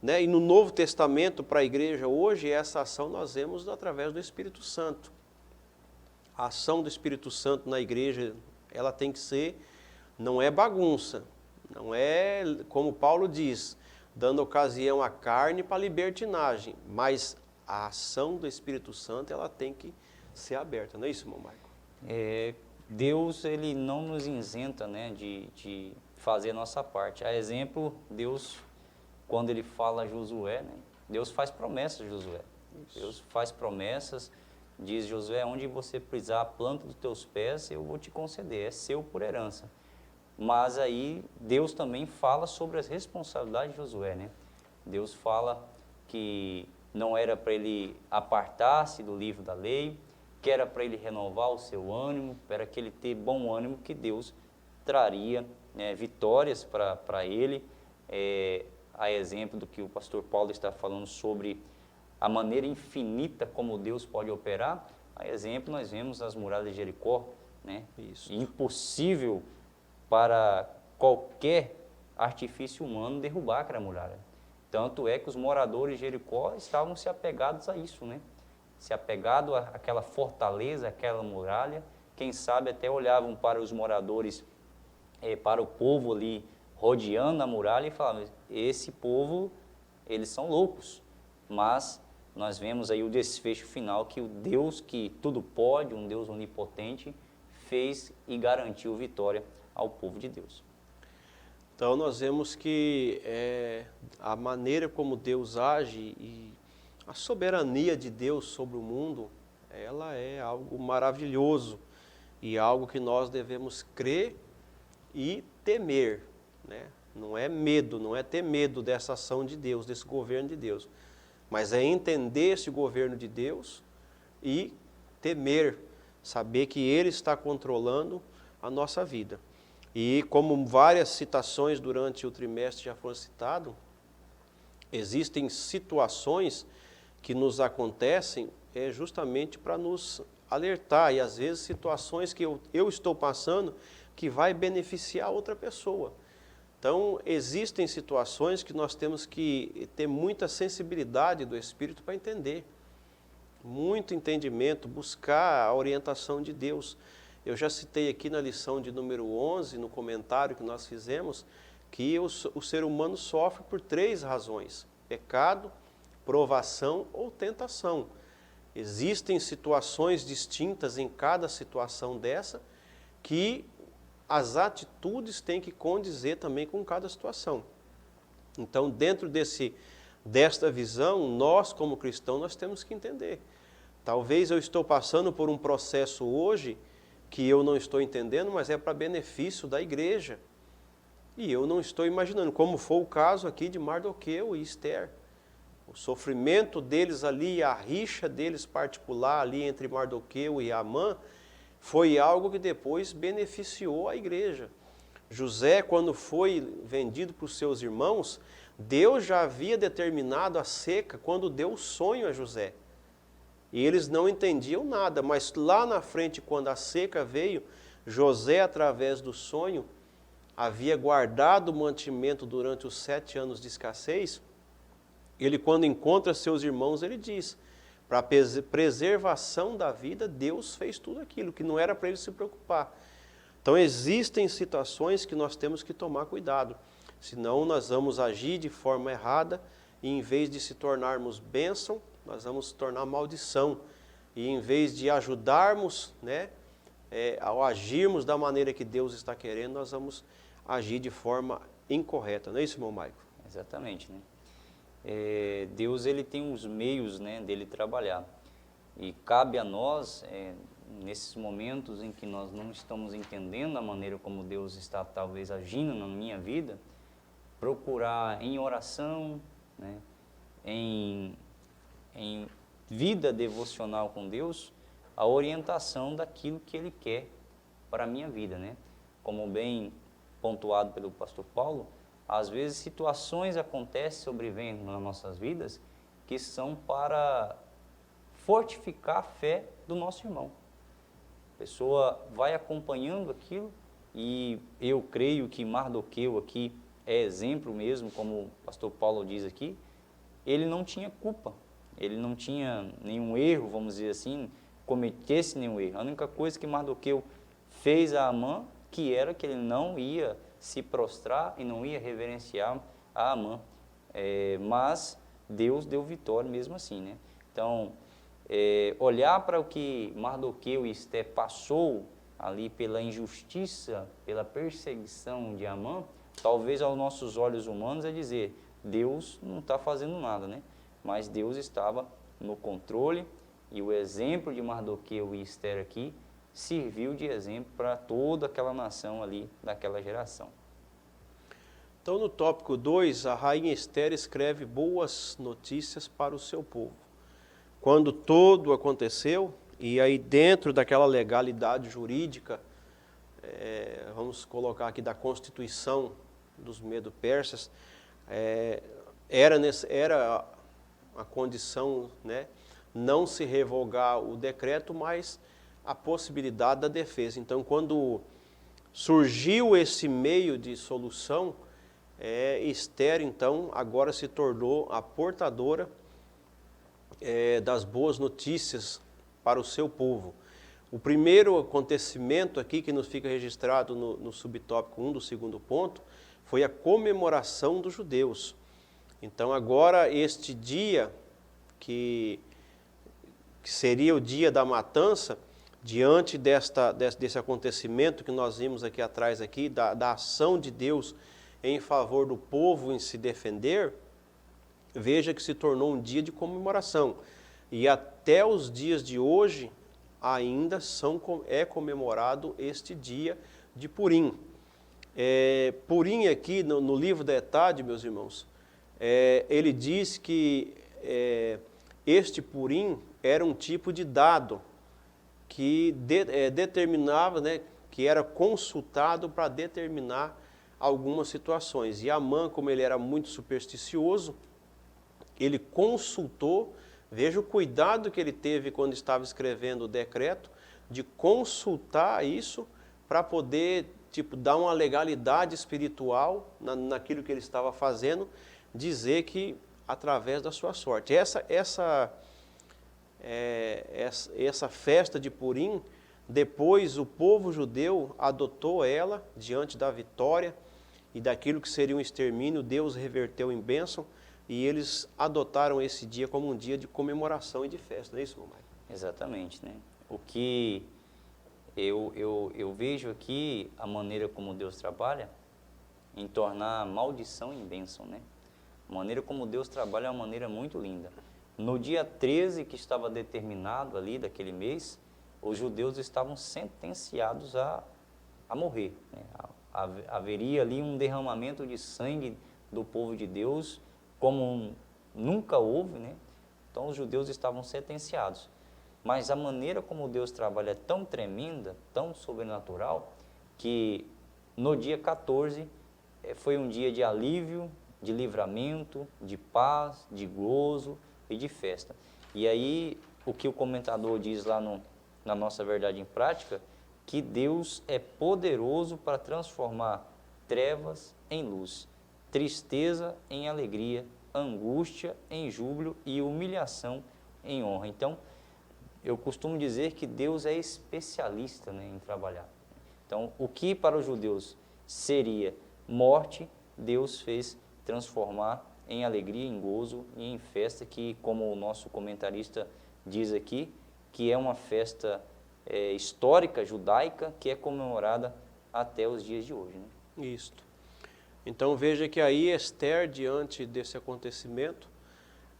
Né? E no Novo Testamento, para a igreja hoje, essa ação nós vemos através do Espírito Santo. A ação do Espírito Santo na igreja, ela tem que ser, não é bagunça, não é, como Paulo diz, dando ocasião à carne para libertinagem, mas a ação do Espírito Santo, ela tem que ser aberta, não é isso, irmão Marco? Deus, ele não nos isenta, né, de fazer a nossa parte. A exemplo, Deus, quando ele fala a Josué, né, Deus faz promessas a Josué. Isso. Deus faz promessas, diz Josué, onde você pisar a planta dos teus pés, eu vou te conceder, é seu por herança. Mas aí Deus também fala sobre as responsabilidades de Josué, né? Deus fala que não era para ele apartar-se do livro da lei, que era para ele renovar o seu ânimo, para que ele ter bom ânimo, que Deus traria, né, vitórias para ele. A exemplo do que o pastor Paulo está falando sobre a maneira infinita como Deus pode operar, a exemplo nós vemos as muralhas de Jericó, né? Isso. Impossível para qualquer artifício humano derrubar aquela muralha. Tanto é que os moradores de Jericó estavam se apegados a isso, né? Se apegado àquela fortaleza, àquela muralha. Quem sabe até olhavam para os moradores, para o povo ali rodeando a muralha e falavam, esse povo, eles são loucos. Mas nós vemos aí o desfecho final que o Deus que tudo pode, um Deus onipotente, fez e garantiu vitória ao povo de Deus. Então nós vemos que a maneira como Deus age e a soberania de Deus sobre o mundo, ela é algo maravilhoso e algo que nós devemos crer e temer, né? Não é medo, não é ter medo dessa ação de Deus, desse governo de Deus, mas é entender esse governo de Deus e temer, saber que Ele está controlando a nossa vida. E como várias citações durante o trimestre já foram citadas, existem situações que nos acontecem justamente para nos alertar, e às vezes situações que eu estou passando que vai beneficiar outra pessoa. Então, existem situações que nós temos que ter muita sensibilidade do Espírito para entender, muito entendimento, buscar a orientação de Deus. Eu já citei aqui na lição de número 11, no comentário que nós fizemos, que o ser humano sofre por 3 razões: pecado, provação ou tentação. Existem situações distintas em cada situação dessa, que as atitudes têm que condizer também com cada situação. Então, dentro desta visão, nós como cristãos, nós temos que entender. Talvez eu estou passando por um processo hoje que eu não estou entendendo, mas é para benefício da igreja. E eu não estou imaginando, como foi o caso aqui de Mardoqueu e Esther. O sofrimento deles ali, a rixa deles particular ali entre Mardoqueu e Amã, foi algo que depois beneficiou a igreja. José, quando foi vendido para os seus irmãos, Deus já havia determinado a seca quando deu o sonho a José. E eles não entendiam nada, mas lá na frente, quando a seca veio, José, através do sonho, havia guardado o mantimento durante os 7 anos de escassez. Ele, quando encontra seus irmãos, ele diz, para a preservação da vida, Deus fez tudo aquilo, que não era para ele se preocupar. Então, existem situações que nós temos que tomar cuidado, senão nós vamos agir de forma errada e, em vez de se tornarmos bênção, nós vamos se tornar maldição. E em vez de ajudarmos, né, ao agirmos da maneira que Deus está querendo, nós vamos agir de forma incorreta. Não é isso, irmão Maico? Exatamente, né? Deus, ele tem os meios, né, dele trabalhar. E cabe a nós, nesses momentos em que nós não estamos entendendo a maneira como Deus está talvez agindo na minha vida, procurar em oração, né, em vida devocional com Deus, a orientação daquilo que Ele quer para a minha vida, né? Como bem pontuado pelo pastor Paulo, às vezes situações acontecem, sobrevêm nas nossas vidas, que são para fortificar a fé do nosso irmão. A pessoa vai acompanhando aquilo, e eu creio que Mardoqueu aqui é exemplo mesmo, como o pastor Paulo diz aqui. Ele não tinha culpa, ele não tinha nenhum erro, vamos dizer assim, cometesse nenhum erro. A única coisa que Mardoqueu fez a Amã, que era que ele não ia se prostrar e não ia reverenciar a Amã. Mas Deus deu vitória mesmo assim, né? Então, olhar para o que Mardoqueu e Esté passou ali pela injustiça, pela perseguição de Amã, talvez aos nossos olhos humanos é dizer, Deus não está fazendo nada, né? Mas Deus estava no controle, e o exemplo de Mardoqueu e Esther aqui serviu de exemplo para toda aquela nação ali daquela geração. Então, no tópico 2, a rainha Esther escreve boas notícias para o seu povo. Quando tudo aconteceu, e aí dentro daquela legalidade jurídica, vamos colocar aqui da Constituição dos Medo-Persas, era a condição, né, não se revogar o decreto, mas a possibilidade da defesa. Então, quando surgiu esse meio de solução, Esther, então, agora se tornou a portadora das boas notícias para o seu povo. O primeiro acontecimento aqui que nos fica registrado no subtópico 1 do segundo ponto foi a comemoração dos judeus. Então agora este dia, que seria o dia da matança, diante desse acontecimento que nós vimos aqui atrás, da ação de Deus em favor do povo em se defender, veja que se tornou um dia de comemoração. E até os dias de hoje ainda é comemorado este dia de Purim. Purim aqui no livro da Etade, meus irmãos, ele diz que este Purim era um tipo de dado que determinava, né, que era consultado para determinar algumas situações. E Amã, como ele era muito supersticioso, ele consultou, veja o cuidado que ele teve quando estava escrevendo o decreto, de consultar isso para poder dar uma legalidade espiritual naquilo que ele estava fazendo, dizer que através da sua sorte. Essa festa de Purim, depois o povo judeu adotou ela diante da vitória e daquilo que seria um extermínio, Deus reverteu em bênção, e eles adotaram esse dia como um dia de comemoração e de festa, não é isso, mamãe? Exatamente, né? O que eu vejo aqui, a maneira como Deus trabalha, em tornar maldição em bênção, né? A maneira como Deus trabalha é uma maneira muito linda. No dia 13, que estava determinado ali daquele mês, os judeus estavam sentenciados a morrer, né? Haveria ali um derramamento de sangue do povo de Deus, como nunca houve, né? Então os judeus estavam sentenciados. Mas a maneira como Deus trabalha é tão tremenda, tão sobrenatural, que no dia 14 foi um dia de alívio, de livramento, de paz, de gozo e de festa. E aí o que o comentador diz lá na nossa Verdade em Prática, que Deus é poderoso para transformar trevas em luz, tristeza em alegria, angústia em júbilo e humilhação em honra. Então, eu costumo dizer que Deus é especialista, né, em trabalhar. Então, o que para os judeus seria morte, Deus fez transformar em alegria, em gozo e em festa, que, como o nosso comentarista diz aqui, que é uma festa histórica, judaica, que é comemorada até os dias de hoje, né? Isto. Então veja que aí Esther, diante desse acontecimento,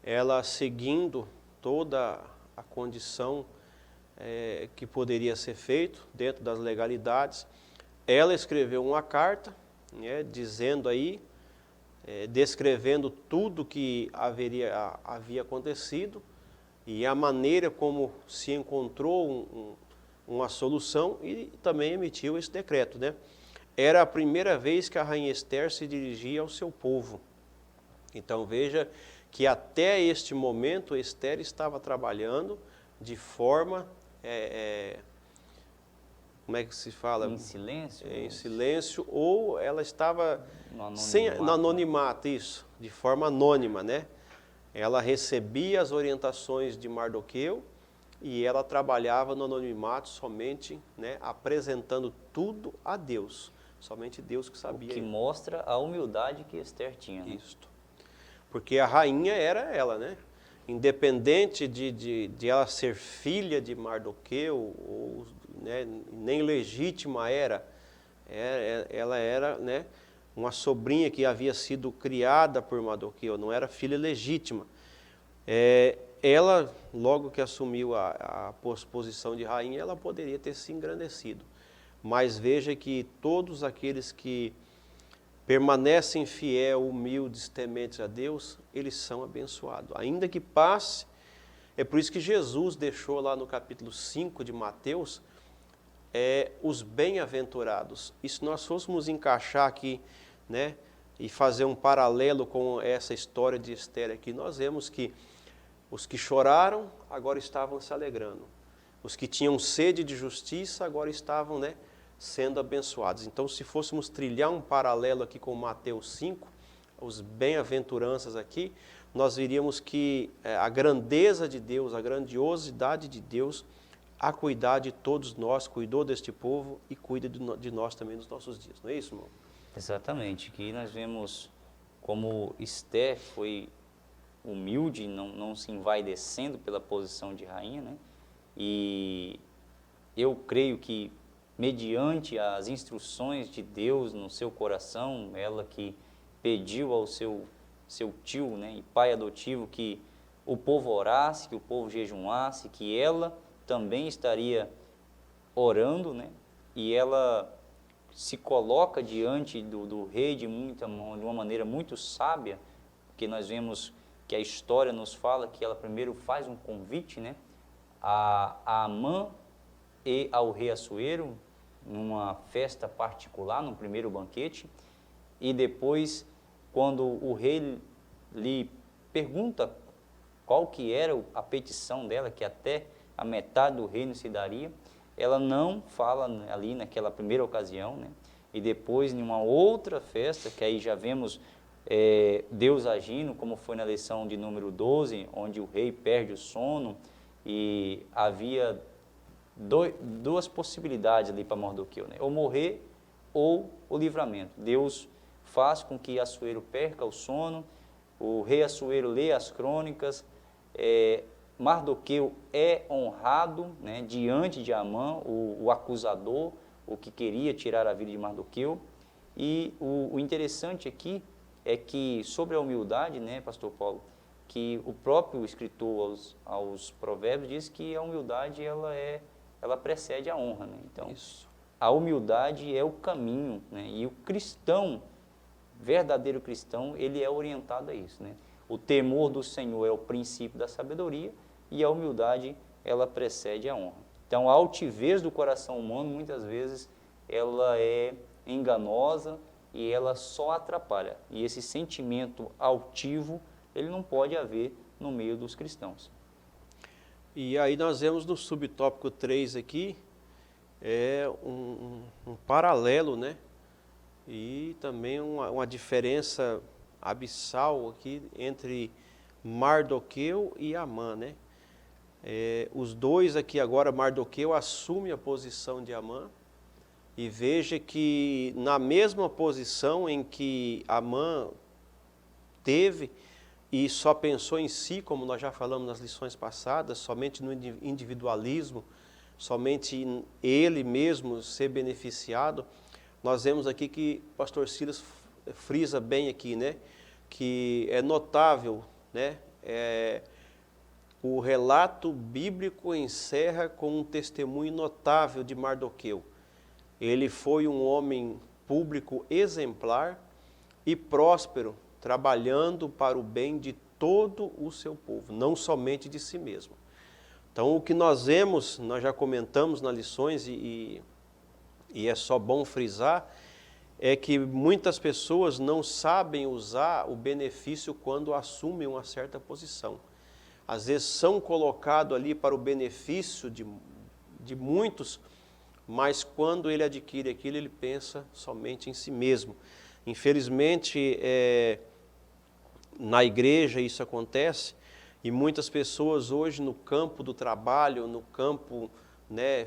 ela seguindo toda a condição que poderia ser feito dentro das legalidades, ela escreveu uma carta, né, dizendo aí, descrevendo tudo que havia acontecido e a maneira como se encontrou uma solução, e também emitiu esse decreto, né? era a primeira vez que a rainha Esther se dirigia ao seu povo. Então veja que até este momento Esther estava trabalhando de forma, como é que se fala? Em silêncio? Em silêncio, ou ela estava no No anonimato, isso, de forma anônima, né? Ela recebia as orientações de Mardoqueu e ela trabalhava no anonimato somente, né, apresentando tudo a Deus. Somente Deus que sabia. O que mostra a humildade que Esther tinha. Né? Isto. Porque a rainha era ela, né? Independente de ela ser filha de Mardoqueu, ou, né, nem legítima era, ela era, né, uma sobrinha que havia sido criada por Mardoqueu, não era filha legítima. Ela, logo que assumiu a posição de rainha, ela poderia ter se engrandecido. Mas veja que todos aqueles que permanecem fiéis, humildes, tementes a Deus, eles são abençoados. Ainda que passe, é por isso que Jesus deixou lá no capítulo 5 de Mateus, os bem-aventurados. E se nós fôssemos encaixar aqui, né, e fazer um paralelo com essa história de Esther aqui, nós vemos que os que choraram agora estavam se alegrando. Os que tinham sede de justiça agora estavam, né, sendo abençoados. Então, se fôssemos trilhar um paralelo aqui com Mateus 5, os bem-aventuranças aqui, nós veríamos que a grandeza de Deus, a grandiosidade de Deus, a cuidar de todos nós, cuidou deste povo e cuida de nós também nos nossos dias. Não é isso, irmão? Exatamente. Que nós vemos como Esther foi humilde, não se envaidecendo pela posição de rainha, né? E eu creio que mediante as instruções de Deus no seu coração, ela que pediu ao seu tio, né, e pai adotivo, que o povo orasse, que o povo jejuasse, que ela também estaria orando, né, e ela se coloca diante do rei de uma maneira muito sábia, porque nós vemos que a história nos fala que ela primeiro faz um convite, né, a Amã e ao rei Assuero, numa festa particular, no primeiro banquete, e depois, quando o rei lhe pergunta qual que era a petição dela, que até a metade do reino se daria, ela não fala ali naquela primeira ocasião, né? E depois, em uma outra festa, que aí já vemos Deus agindo, como foi na lição de número 12, onde o rei perde o sono, e havia duas possibilidades ali para Mardoqueu, né? Ou morrer ou o livramento. Deus faz com que Assuero perca o sono, o rei Assuero lê as crônicas, Mardoqueu é honrado, né, diante de Amã, o acusador, o que queria tirar a vida de Mardoqueu. E o interessante aqui é que sobre a humildade, né, pastor Paulo, que o próprio escritor aos Provérbios diz que a humildade ela precede a honra, né? Então, Isso. A humildade é o caminho, né? E o cristão, verdadeiro cristão, ele é orientado a isso, né? O temor do Senhor é o princípio da sabedoria e a humildade, ela precede a honra. Então, a altivez do coração humano, muitas vezes, ela é enganosa e ela só atrapalha. E esse sentimento altivo, ele não pode haver no meio dos cristãos. E aí nós vemos no subtópico 3 aqui, um paralelo, né? E também uma diferença abissal aqui entre Mardoqueu e Amã, né? Os dois aqui agora, Mardoqueu assume a posição de Amã, e veja que na mesma posição em que Amã teve e só pensou em si, como nós já falamos nas lições passadas, somente no individualismo, somente em ele mesmo ser beneficiado, nós vemos aqui que o pastor Silas frisa bem aqui, né? Que é notável, né? O relato bíblico encerra com um testemunho notável de Mardoqueu. Ele foi um homem público exemplar e próspero, trabalhando para o bem de todo o seu povo, não somente de si mesmo. Então, o que nós vemos, nós já comentamos nas lições e é só bom frisar, é que muitas pessoas não sabem usar o benefício quando assumem uma certa posição. Às vezes são colocados ali para o benefício de muitos, mas quando ele adquire aquilo, ele pensa somente em si mesmo. Infelizmente, na igreja isso acontece, e muitas pessoas hoje no campo do trabalho, no campo, né,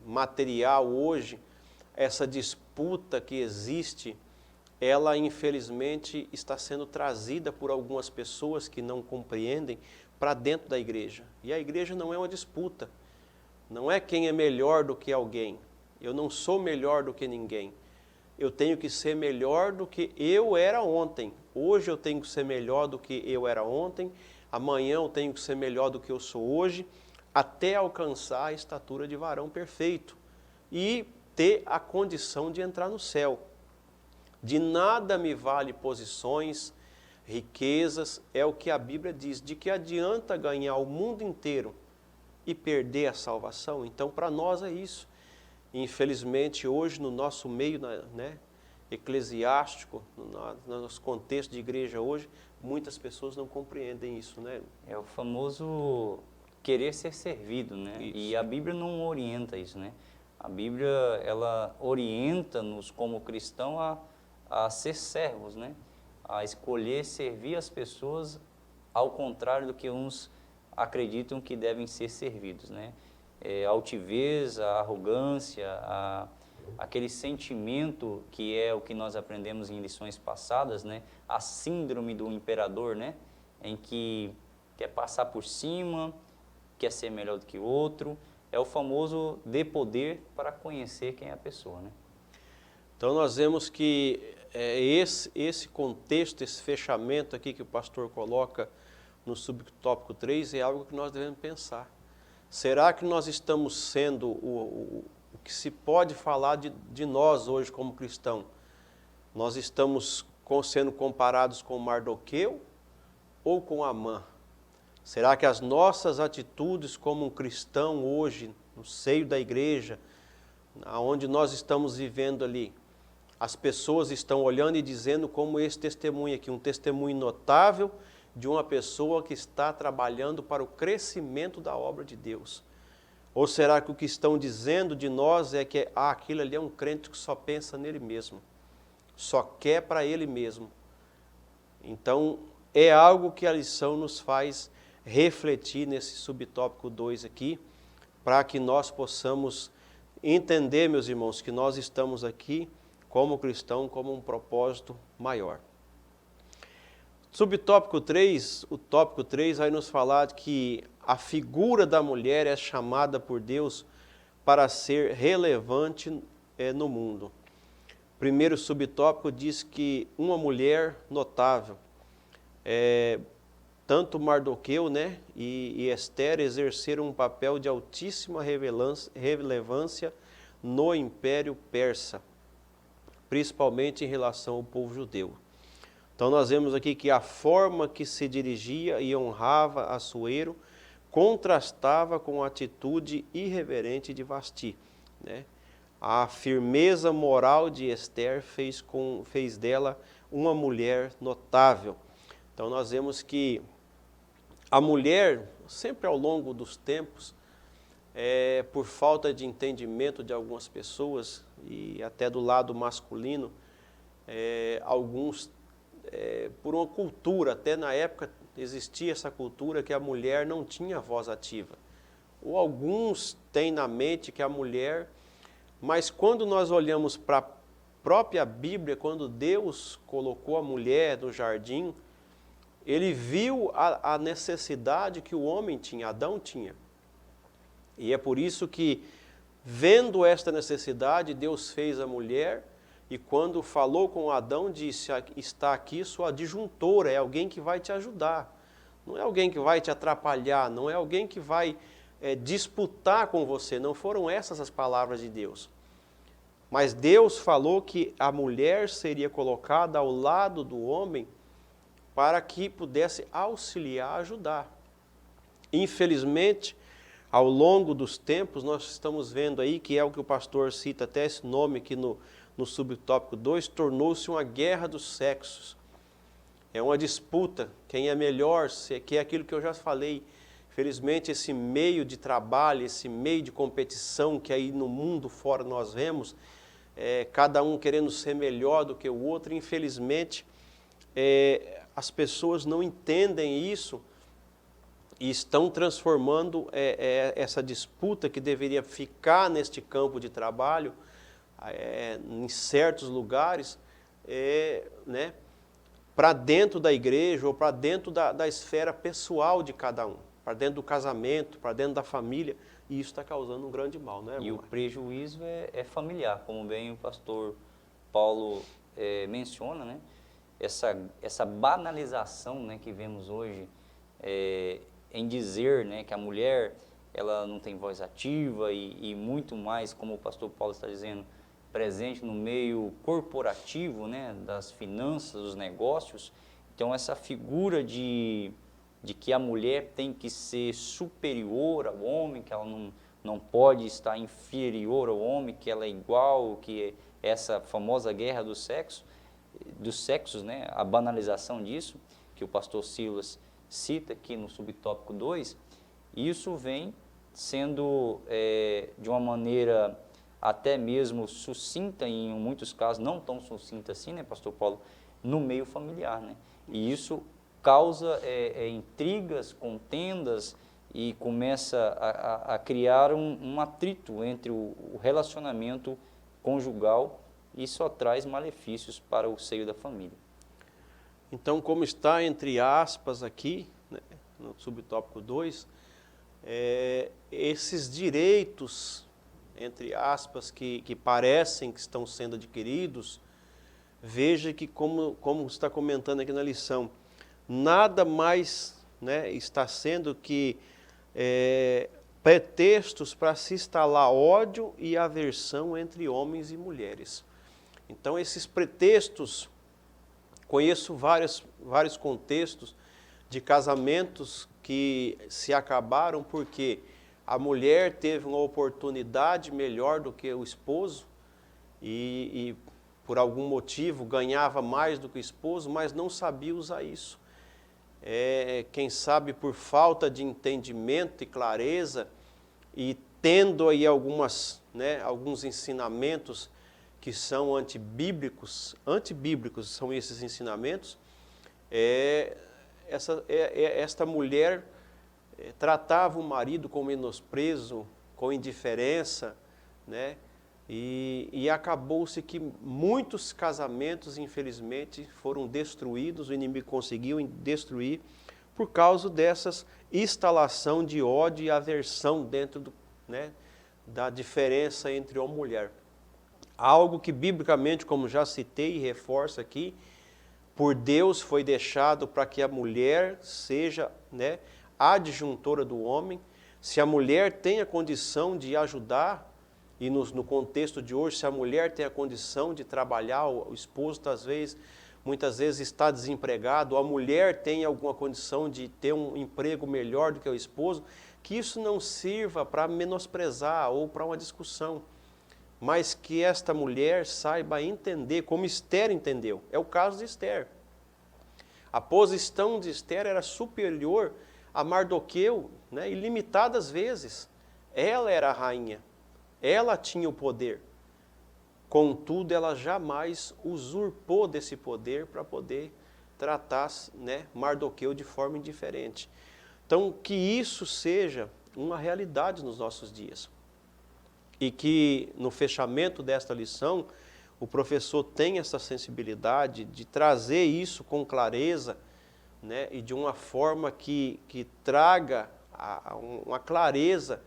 material hoje, essa disputa que existe, ela infelizmente está sendo trazida por algumas pessoas que não compreendem para dentro da igreja. E a igreja não é uma disputa, não é quem é melhor do que alguém. Eu não sou melhor do que ninguém. Eu tenho que ser melhor do que eu era ontem. Hoje eu tenho que ser melhor do que eu era ontem. Amanhã eu tenho que ser melhor do que eu sou hoje, até alcançar a estatura de varão perfeito e ter a condição de entrar no céu. De nada me vale posições, riquezas, é o que a Bíblia diz. De que adianta ganhar o mundo inteiro e perder a salvação? Então, para nós é isso. Infelizmente, hoje, no nosso meio, né, eclesiástico, no nosso contexto de igreja hoje, muitas pessoas não compreendem isso, né? É o famoso querer ser servido, né? Isso. E a Bíblia não orienta isso, né? A Bíblia, ela orienta-nos como cristão a ser servos, né? A escolher servir as pessoas ao contrário do que uns acreditam que devem ser servidos, né? A altivez, a arrogância, aquele sentimento que é o que nós aprendemos em lições passadas, né? A síndrome do imperador, né? Em que quer passar por cima, quer ser melhor do que o outro. É o famoso dê poder para conhecer quem é a pessoa, né? Então nós vemos que esse contexto, esse fechamento aqui que o pastor coloca no subtópico 3 é algo que nós devemos pensar. Será que nós estamos sendo o que se pode falar de nós hoje como cristão? Nós estamos sendo comparados com Mardoqueu ou com Amã? Será que as nossas atitudes como um cristão hoje, no seio da igreja, onde nós estamos vivendo ali, as pessoas estão olhando e dizendo como esse testemunho aqui, um testemunho notável de uma pessoa que está trabalhando para o crescimento da obra de Deus? Ou será que o que estão dizendo de nós é que aquilo ali é um crente que só pensa nele mesmo, só quer para ele mesmo? Então, é algo que a lição nos faz refletir nesse subtópico 2 aqui, para que nós possamos entender, meus irmãos, que nós estamos aqui como cristão, como um propósito maior. Subtópico 3, o tópico 3 vai nos falar que a figura da mulher é chamada por Deus para ser relevante no mundo. Primeiro subtópico diz que uma mulher notável, tanto Mardoqueu, né, e Esther exerceram um papel de altíssima relevância no Império Persa, principalmente em relação ao povo judeu. Então nós vemos aqui que a forma que se dirigia e honrava Assuero contrastava com a atitude irreverente de Vasti, né? A firmeza moral de Esther fez dela uma mulher notável. Então nós vemos que a mulher, sempre ao longo dos tempos, por falta de entendimento de algumas pessoas, e até do lado masculino, alguns por uma cultura, até na época existia essa cultura que a mulher não tinha voz ativa. Ou alguns têm na mente que a mulher, mas quando nós olhamos para a própria Bíblia, quando Deus colocou a mulher no jardim, Ele viu a necessidade que o homem tinha, Adão tinha. E é por isso que, vendo esta necessidade, Deus fez a mulher. E quando falou com Adão, disse, está aqui sua adjuntora, é alguém que vai te ajudar. Não é alguém que vai te atrapalhar, não é alguém que vai disputar com você. Não foram essas as palavras de Deus. Mas Deus falou que a mulher seria colocada ao lado do homem para que pudesse auxiliar, ajudar. Infelizmente, ao longo dos tempos, nós estamos vendo aí, que é o que o pastor cita até esse nome aqui no subtópico 2, tornou-se uma guerra dos sexos. É uma disputa, quem é melhor, que é aquilo que eu já falei. Felizmente, esse meio de trabalho, esse meio de competição que aí no mundo fora nós vemos, cada um querendo ser melhor do que o outro, infelizmente, as pessoas não entendem isso e estão transformando essa disputa que deveria ficar neste campo de trabalho, em certos lugares, né, para dentro da igreja ou para dentro da esfera pessoal de cada um, para dentro do casamento, para dentro da família, e isso está causando um grande mal, né, irmão? E o prejuízo é familiar, como bem o pastor Paulo menciona, né? Essa banalização, né, que vemos hoje em dizer, né, que a mulher ela não tem voz ativa e muito mais, como o pastor Paulo está dizendo, presente no meio corporativo, né, das finanças, dos negócios. Então essa figura de que a mulher tem que ser superior ao homem, que ela não pode estar inferior ao homem, que ela é igual, que é essa famosa guerra dos sexos, né, a banalização disso, que o pastor Silas cita aqui no subtópico 2, isso vem sendo de uma maneira até mesmo sucinta, e em muitos casos não tão sucinta assim, né, pastor Paulo, no meio familiar, né? E isso causa intrigas, contendas e começa a criar um atrito entre o relacionamento conjugal e só traz malefícios para o seio da família. Então, como está entre aspas aqui, né, no subtópico 2, esses direitos, entre aspas, que parecem que estão sendo adquiridos, veja que, como está comentando aqui na lição, nada mais, né, está sendo que pretextos para se instalar ódio e aversão entre homens e mulheres. Então, esses pretextos, conheço vários contextos de casamentos que se acabaram porque a mulher teve uma oportunidade melhor do que o esposo e por algum motivo ganhava mais do que o esposo, mas não sabia usar isso. Quem sabe por falta de entendimento e clareza e tendo aí alguns ensinamentos que são antibíblicos são esses ensinamentos, esta mulher tratava o marido com menosprezo, com indiferença, né? E acabou-se que muitos casamentos, infelizmente, foram destruídos, o inimigo conseguiu destruir, por causa dessas instalação de ódio e aversão dentro da diferença entre homem e mulher. Algo que biblicamente, como já citei e reforço aqui, por Deus foi deixado para que a mulher seja, né, adjuntora do homem. Se a mulher tem a condição de ajudar, e no contexto de hoje, se a mulher tem a condição de trabalhar, o esposo muitas vezes está desempregado, ou a mulher tem alguma condição de ter um emprego melhor do que o esposo, que isso não sirva para menosprezar ou para uma discussão, mas que esta mulher saiba entender, como Esther entendeu. É o caso de Esther. A posição de Esther era superior a Mardoqueu, né, ilimitadas vezes. Ela era a rainha. Ela tinha o poder, contudo, ela jamais usurpou desse poder para poder tratar, né, Mardoqueu de forma indiferente. Então, que isso seja uma realidade nos nossos dias. E que, no fechamento desta lição, o professor tenha essa sensibilidade de trazer isso com clareza, né, e de uma forma que traga uma clareza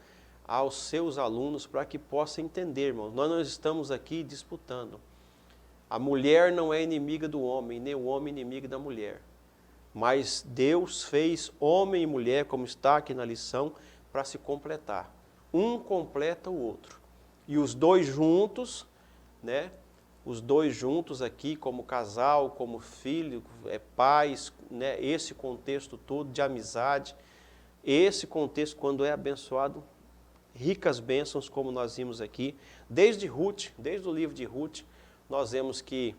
aos seus alunos para que possam entender, irmãos. Nós não estamos aqui disputando. A mulher não é inimiga do homem, nem o homem inimigo da mulher. Mas Deus fez homem e mulher, como está aqui na lição, para se completar. Um completa o outro. E os dois juntos, né? Os dois juntos aqui, como casal, como filho, pais, né? Esse contexto todo de amizade, esse contexto, quando é abençoado, ricas bênçãos, como nós vimos aqui, desde o livro de Ruth, nós vemos que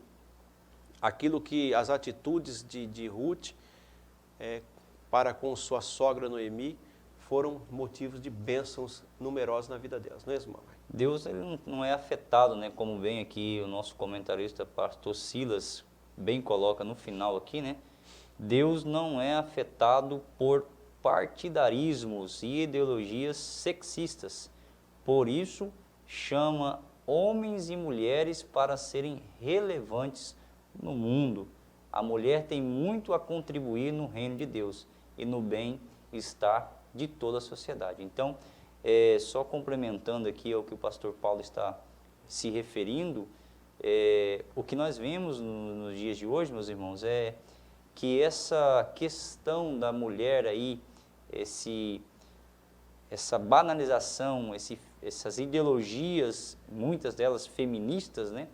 as atitudes de Ruth para com sua sogra Noemi foram motivos de bênçãos numerosas na vida delas, não é, irmão? Deus ele não é afetado, né? Como bem aqui o nosso comentarista, pastor Silas, bem coloca no final aqui, né? Deus não é afetado por partidarismos e ideologias sexistas. Por isso, chama homens e mulheres para serem relevantes no mundo. A mulher tem muito a contribuir no reino de Deus e no bem-estar de toda a sociedade. Então, só complementando aqui ao que o pastor Paulo está se referindo, o que nós vemos nos dias de hoje, meus irmãos, é que essa questão da mulher aí, essa banalização, essas ideologias, muitas delas feministas, né,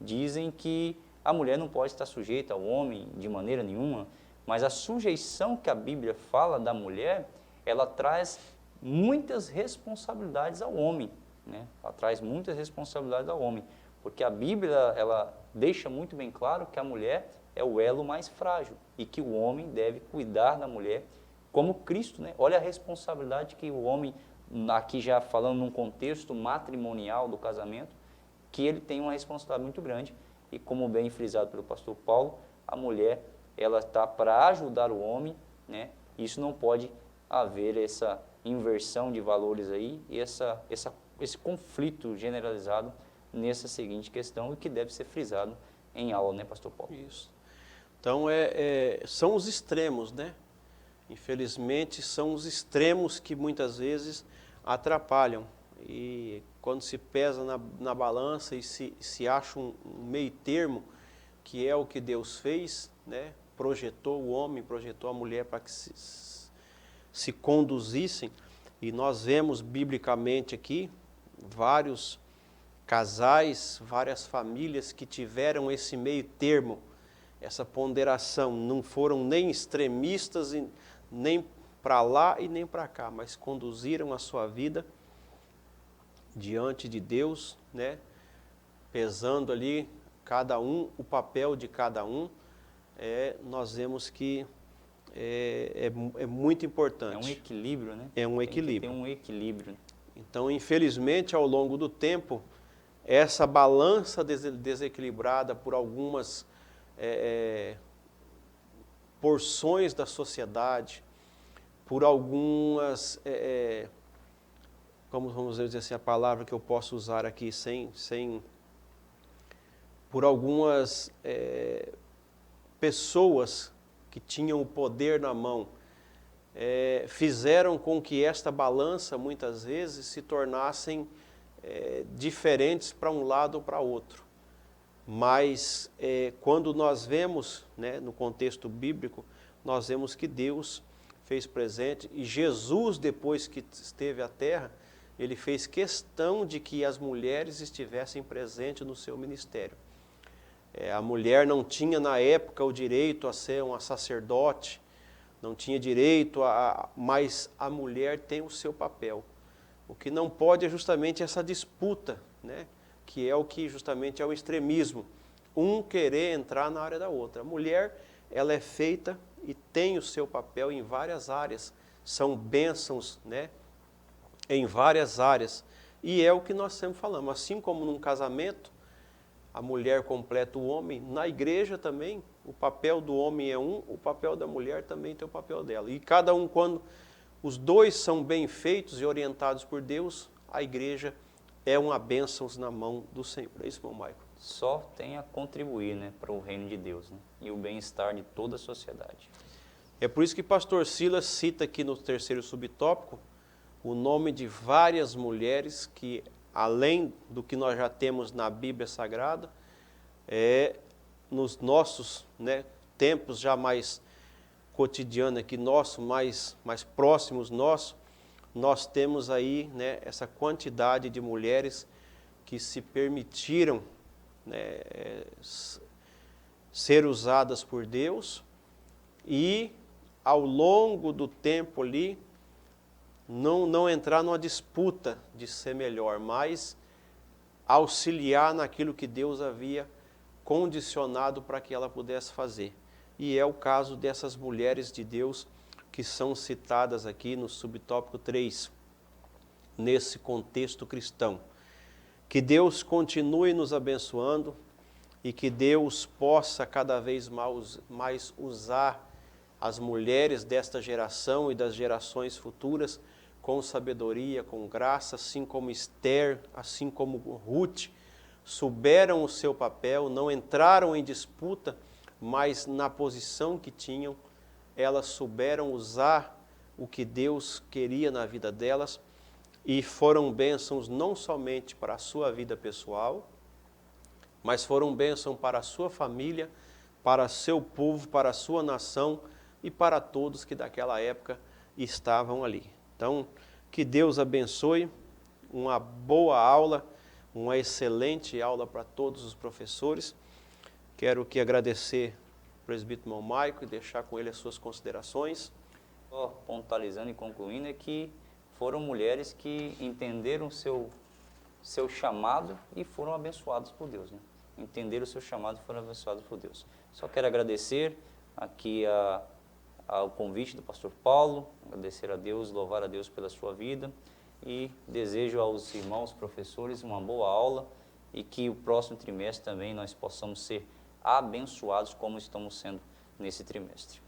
dizem que a mulher não pode estar sujeita ao homem de maneira nenhuma, mas a sujeição que a Bíblia fala da mulher, ela traz muitas responsabilidades ao homem, né? Ela traz muitas responsabilidades ao homem, porque a Bíblia, ela deixa muito bem claro que a mulher é o elo mais frágil e que o homem deve cuidar da mulher como Cristo, né? Olha a responsabilidade que o homem, aqui já falando num contexto matrimonial do casamento, que ele tem uma responsabilidade muito grande e como bem frisado pelo pastor Paulo, a mulher, ela está para ajudar o homem, né? Isso não pode haver essa inversão de valores aí e esse conflito generalizado nessa seguinte questão e que deve ser frisado em aula, né, pastor Paulo? Isso. Então, são os extremos, né? Infelizmente, são os extremos que muitas vezes atrapalham. E quando se pesa na balança e se acha um meio termo, que é o que Deus fez, né? Projetou o homem, projetou a mulher para que se conduzissem. E nós vemos biblicamente aqui vários casais, várias famílias que tiveram esse meio termo, essa ponderação, não foram nem extremistas, nem para lá e nem para cá, mas conduziram a sua vida diante de Deus, né? Pesando ali cada um, o papel de cada um, nós vemos que é muito importante. É um equilíbrio, né? É um equilíbrio. Tem um equilíbrio. Então, infelizmente, ao longo do tempo, essa balança desequilibrada por algumas porções da sociedade, por algumas, como vamos dizer assim, a palavra que eu posso usar aqui, por algumas pessoas que tinham o poder na mão, fizeram com que esta balança, muitas vezes, se tornassem diferentes para um lado ou para outro. Mas, quando nós vemos, né, no contexto bíblico, nós vemos que Deus fez presente, e Jesus, depois que esteve à terra, ele fez questão de que as mulheres estivessem presentes no seu ministério. A mulher não tinha, na época, o direito a ser uma sacerdote, não tinha direito mas a mulher tem o seu papel. O que não pode é justamente essa disputa, né? Que é o que justamente é o extremismo, um querer entrar na área da outra. A mulher, ela é feita e tem o seu papel em várias áreas, são bênçãos, né? Em várias áreas, e é o que nós sempre falamos, assim como num casamento, a mulher completa o homem, na igreja também, o papel do homem é um, o papel da mulher também tem o papel dela. E cada um, quando os dois são bem feitos e orientados por Deus, a igreja é uma bênção na mão do Senhor. É isso, irmão Michael? Só tem a contribuir, né, para o reino de Deus, né, e o bem-estar de toda a sociedade. É por isso que pastor Silas cita aqui no terceiro subtópico o nome de várias mulheres que, além do que nós já temos na Bíblia Sagrada, nos nossos, né, tempos já mais cotidianos aqui, mais próximos nossos, nós temos aí, né, essa quantidade de mulheres que se permitiram, né, ser usadas por Deus e, ao longo do tempo ali, não entrar numa disputa de ser melhor, mas auxiliar naquilo que Deus havia condicionado para que ela pudesse fazer. E é o caso dessas mulheres de Deus que são citadas aqui no subtópico 3, nesse contexto cristão. Que Deus continue nos abençoando e que Deus possa cada vez mais usar as mulheres desta geração e das gerações futuras com sabedoria, com graça, assim como Esther, assim como Ruth, souberam o seu papel, não entraram em disputa, mas na posição que tinham, elas souberam usar o que Deus queria na vida delas e foram bênçãos não somente para a sua vida pessoal, mas foram bênção para a sua família, para seu povo, para a sua nação e para todos que daquela época estavam ali. Então, que Deus abençoe, uma boa aula, uma excelente aula para todos os professores. Quero que agradecer o presbítero irmão Maico e deixar com ele as suas considerações. Só pontualizando e concluindo é que foram mulheres que entenderam seu chamado e foram abençoadas por Deus, né? Entenderam o seu chamado e foram abençoados por Deus. Só quero agradecer aqui ao convite do pastor Paulo, agradecer a Deus, louvar a Deus pela sua vida e desejo aos irmãos professores uma boa aula e que o próximo trimestre também nós possamos ser abençoados como estamos sendo nesse trimestre.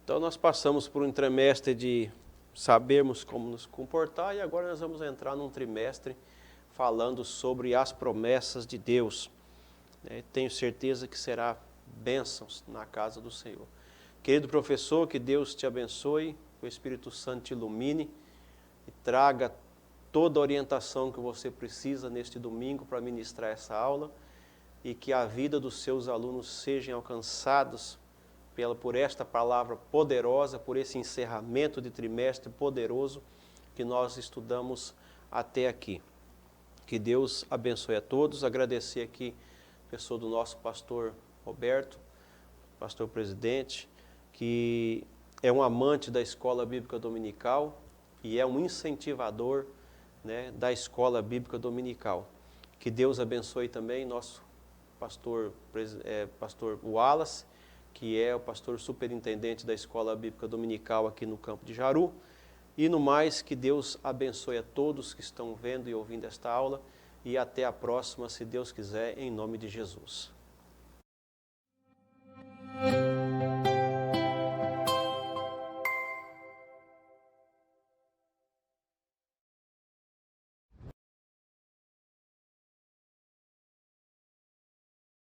Então nós passamos por um trimestre de sabermos como nos comportar e agora nós vamos entrar num trimestre falando sobre as promessas de Deus. Tenho certeza que será bênçãos na casa do Senhor. Querido professor, que Deus te abençoe, que o Espírito Santo te ilumine e traga toda a orientação que você precisa neste domingo para ministrar essa aula e que a vida dos seus alunos sejam alcançados por esta palavra poderosa, por esse encerramento de trimestre poderoso que nós estudamos até aqui. Que Deus abençoe a todos. Agradecer aqui a pessoa do nosso pastor Roberto, pastor presidente, que é um amante da Escola Bíblica Dominical e é um incentivador, né, da Escola Bíblica Dominical. Que Deus abençoe também nosso pastor Wallace, que é o pastor superintendente da Escola Bíblica Dominical aqui no Campo de Jaru. E no mais, que Deus abençoe a todos que estão vendo e ouvindo esta aula e até a próxima, se Deus quiser, em nome de Jesus.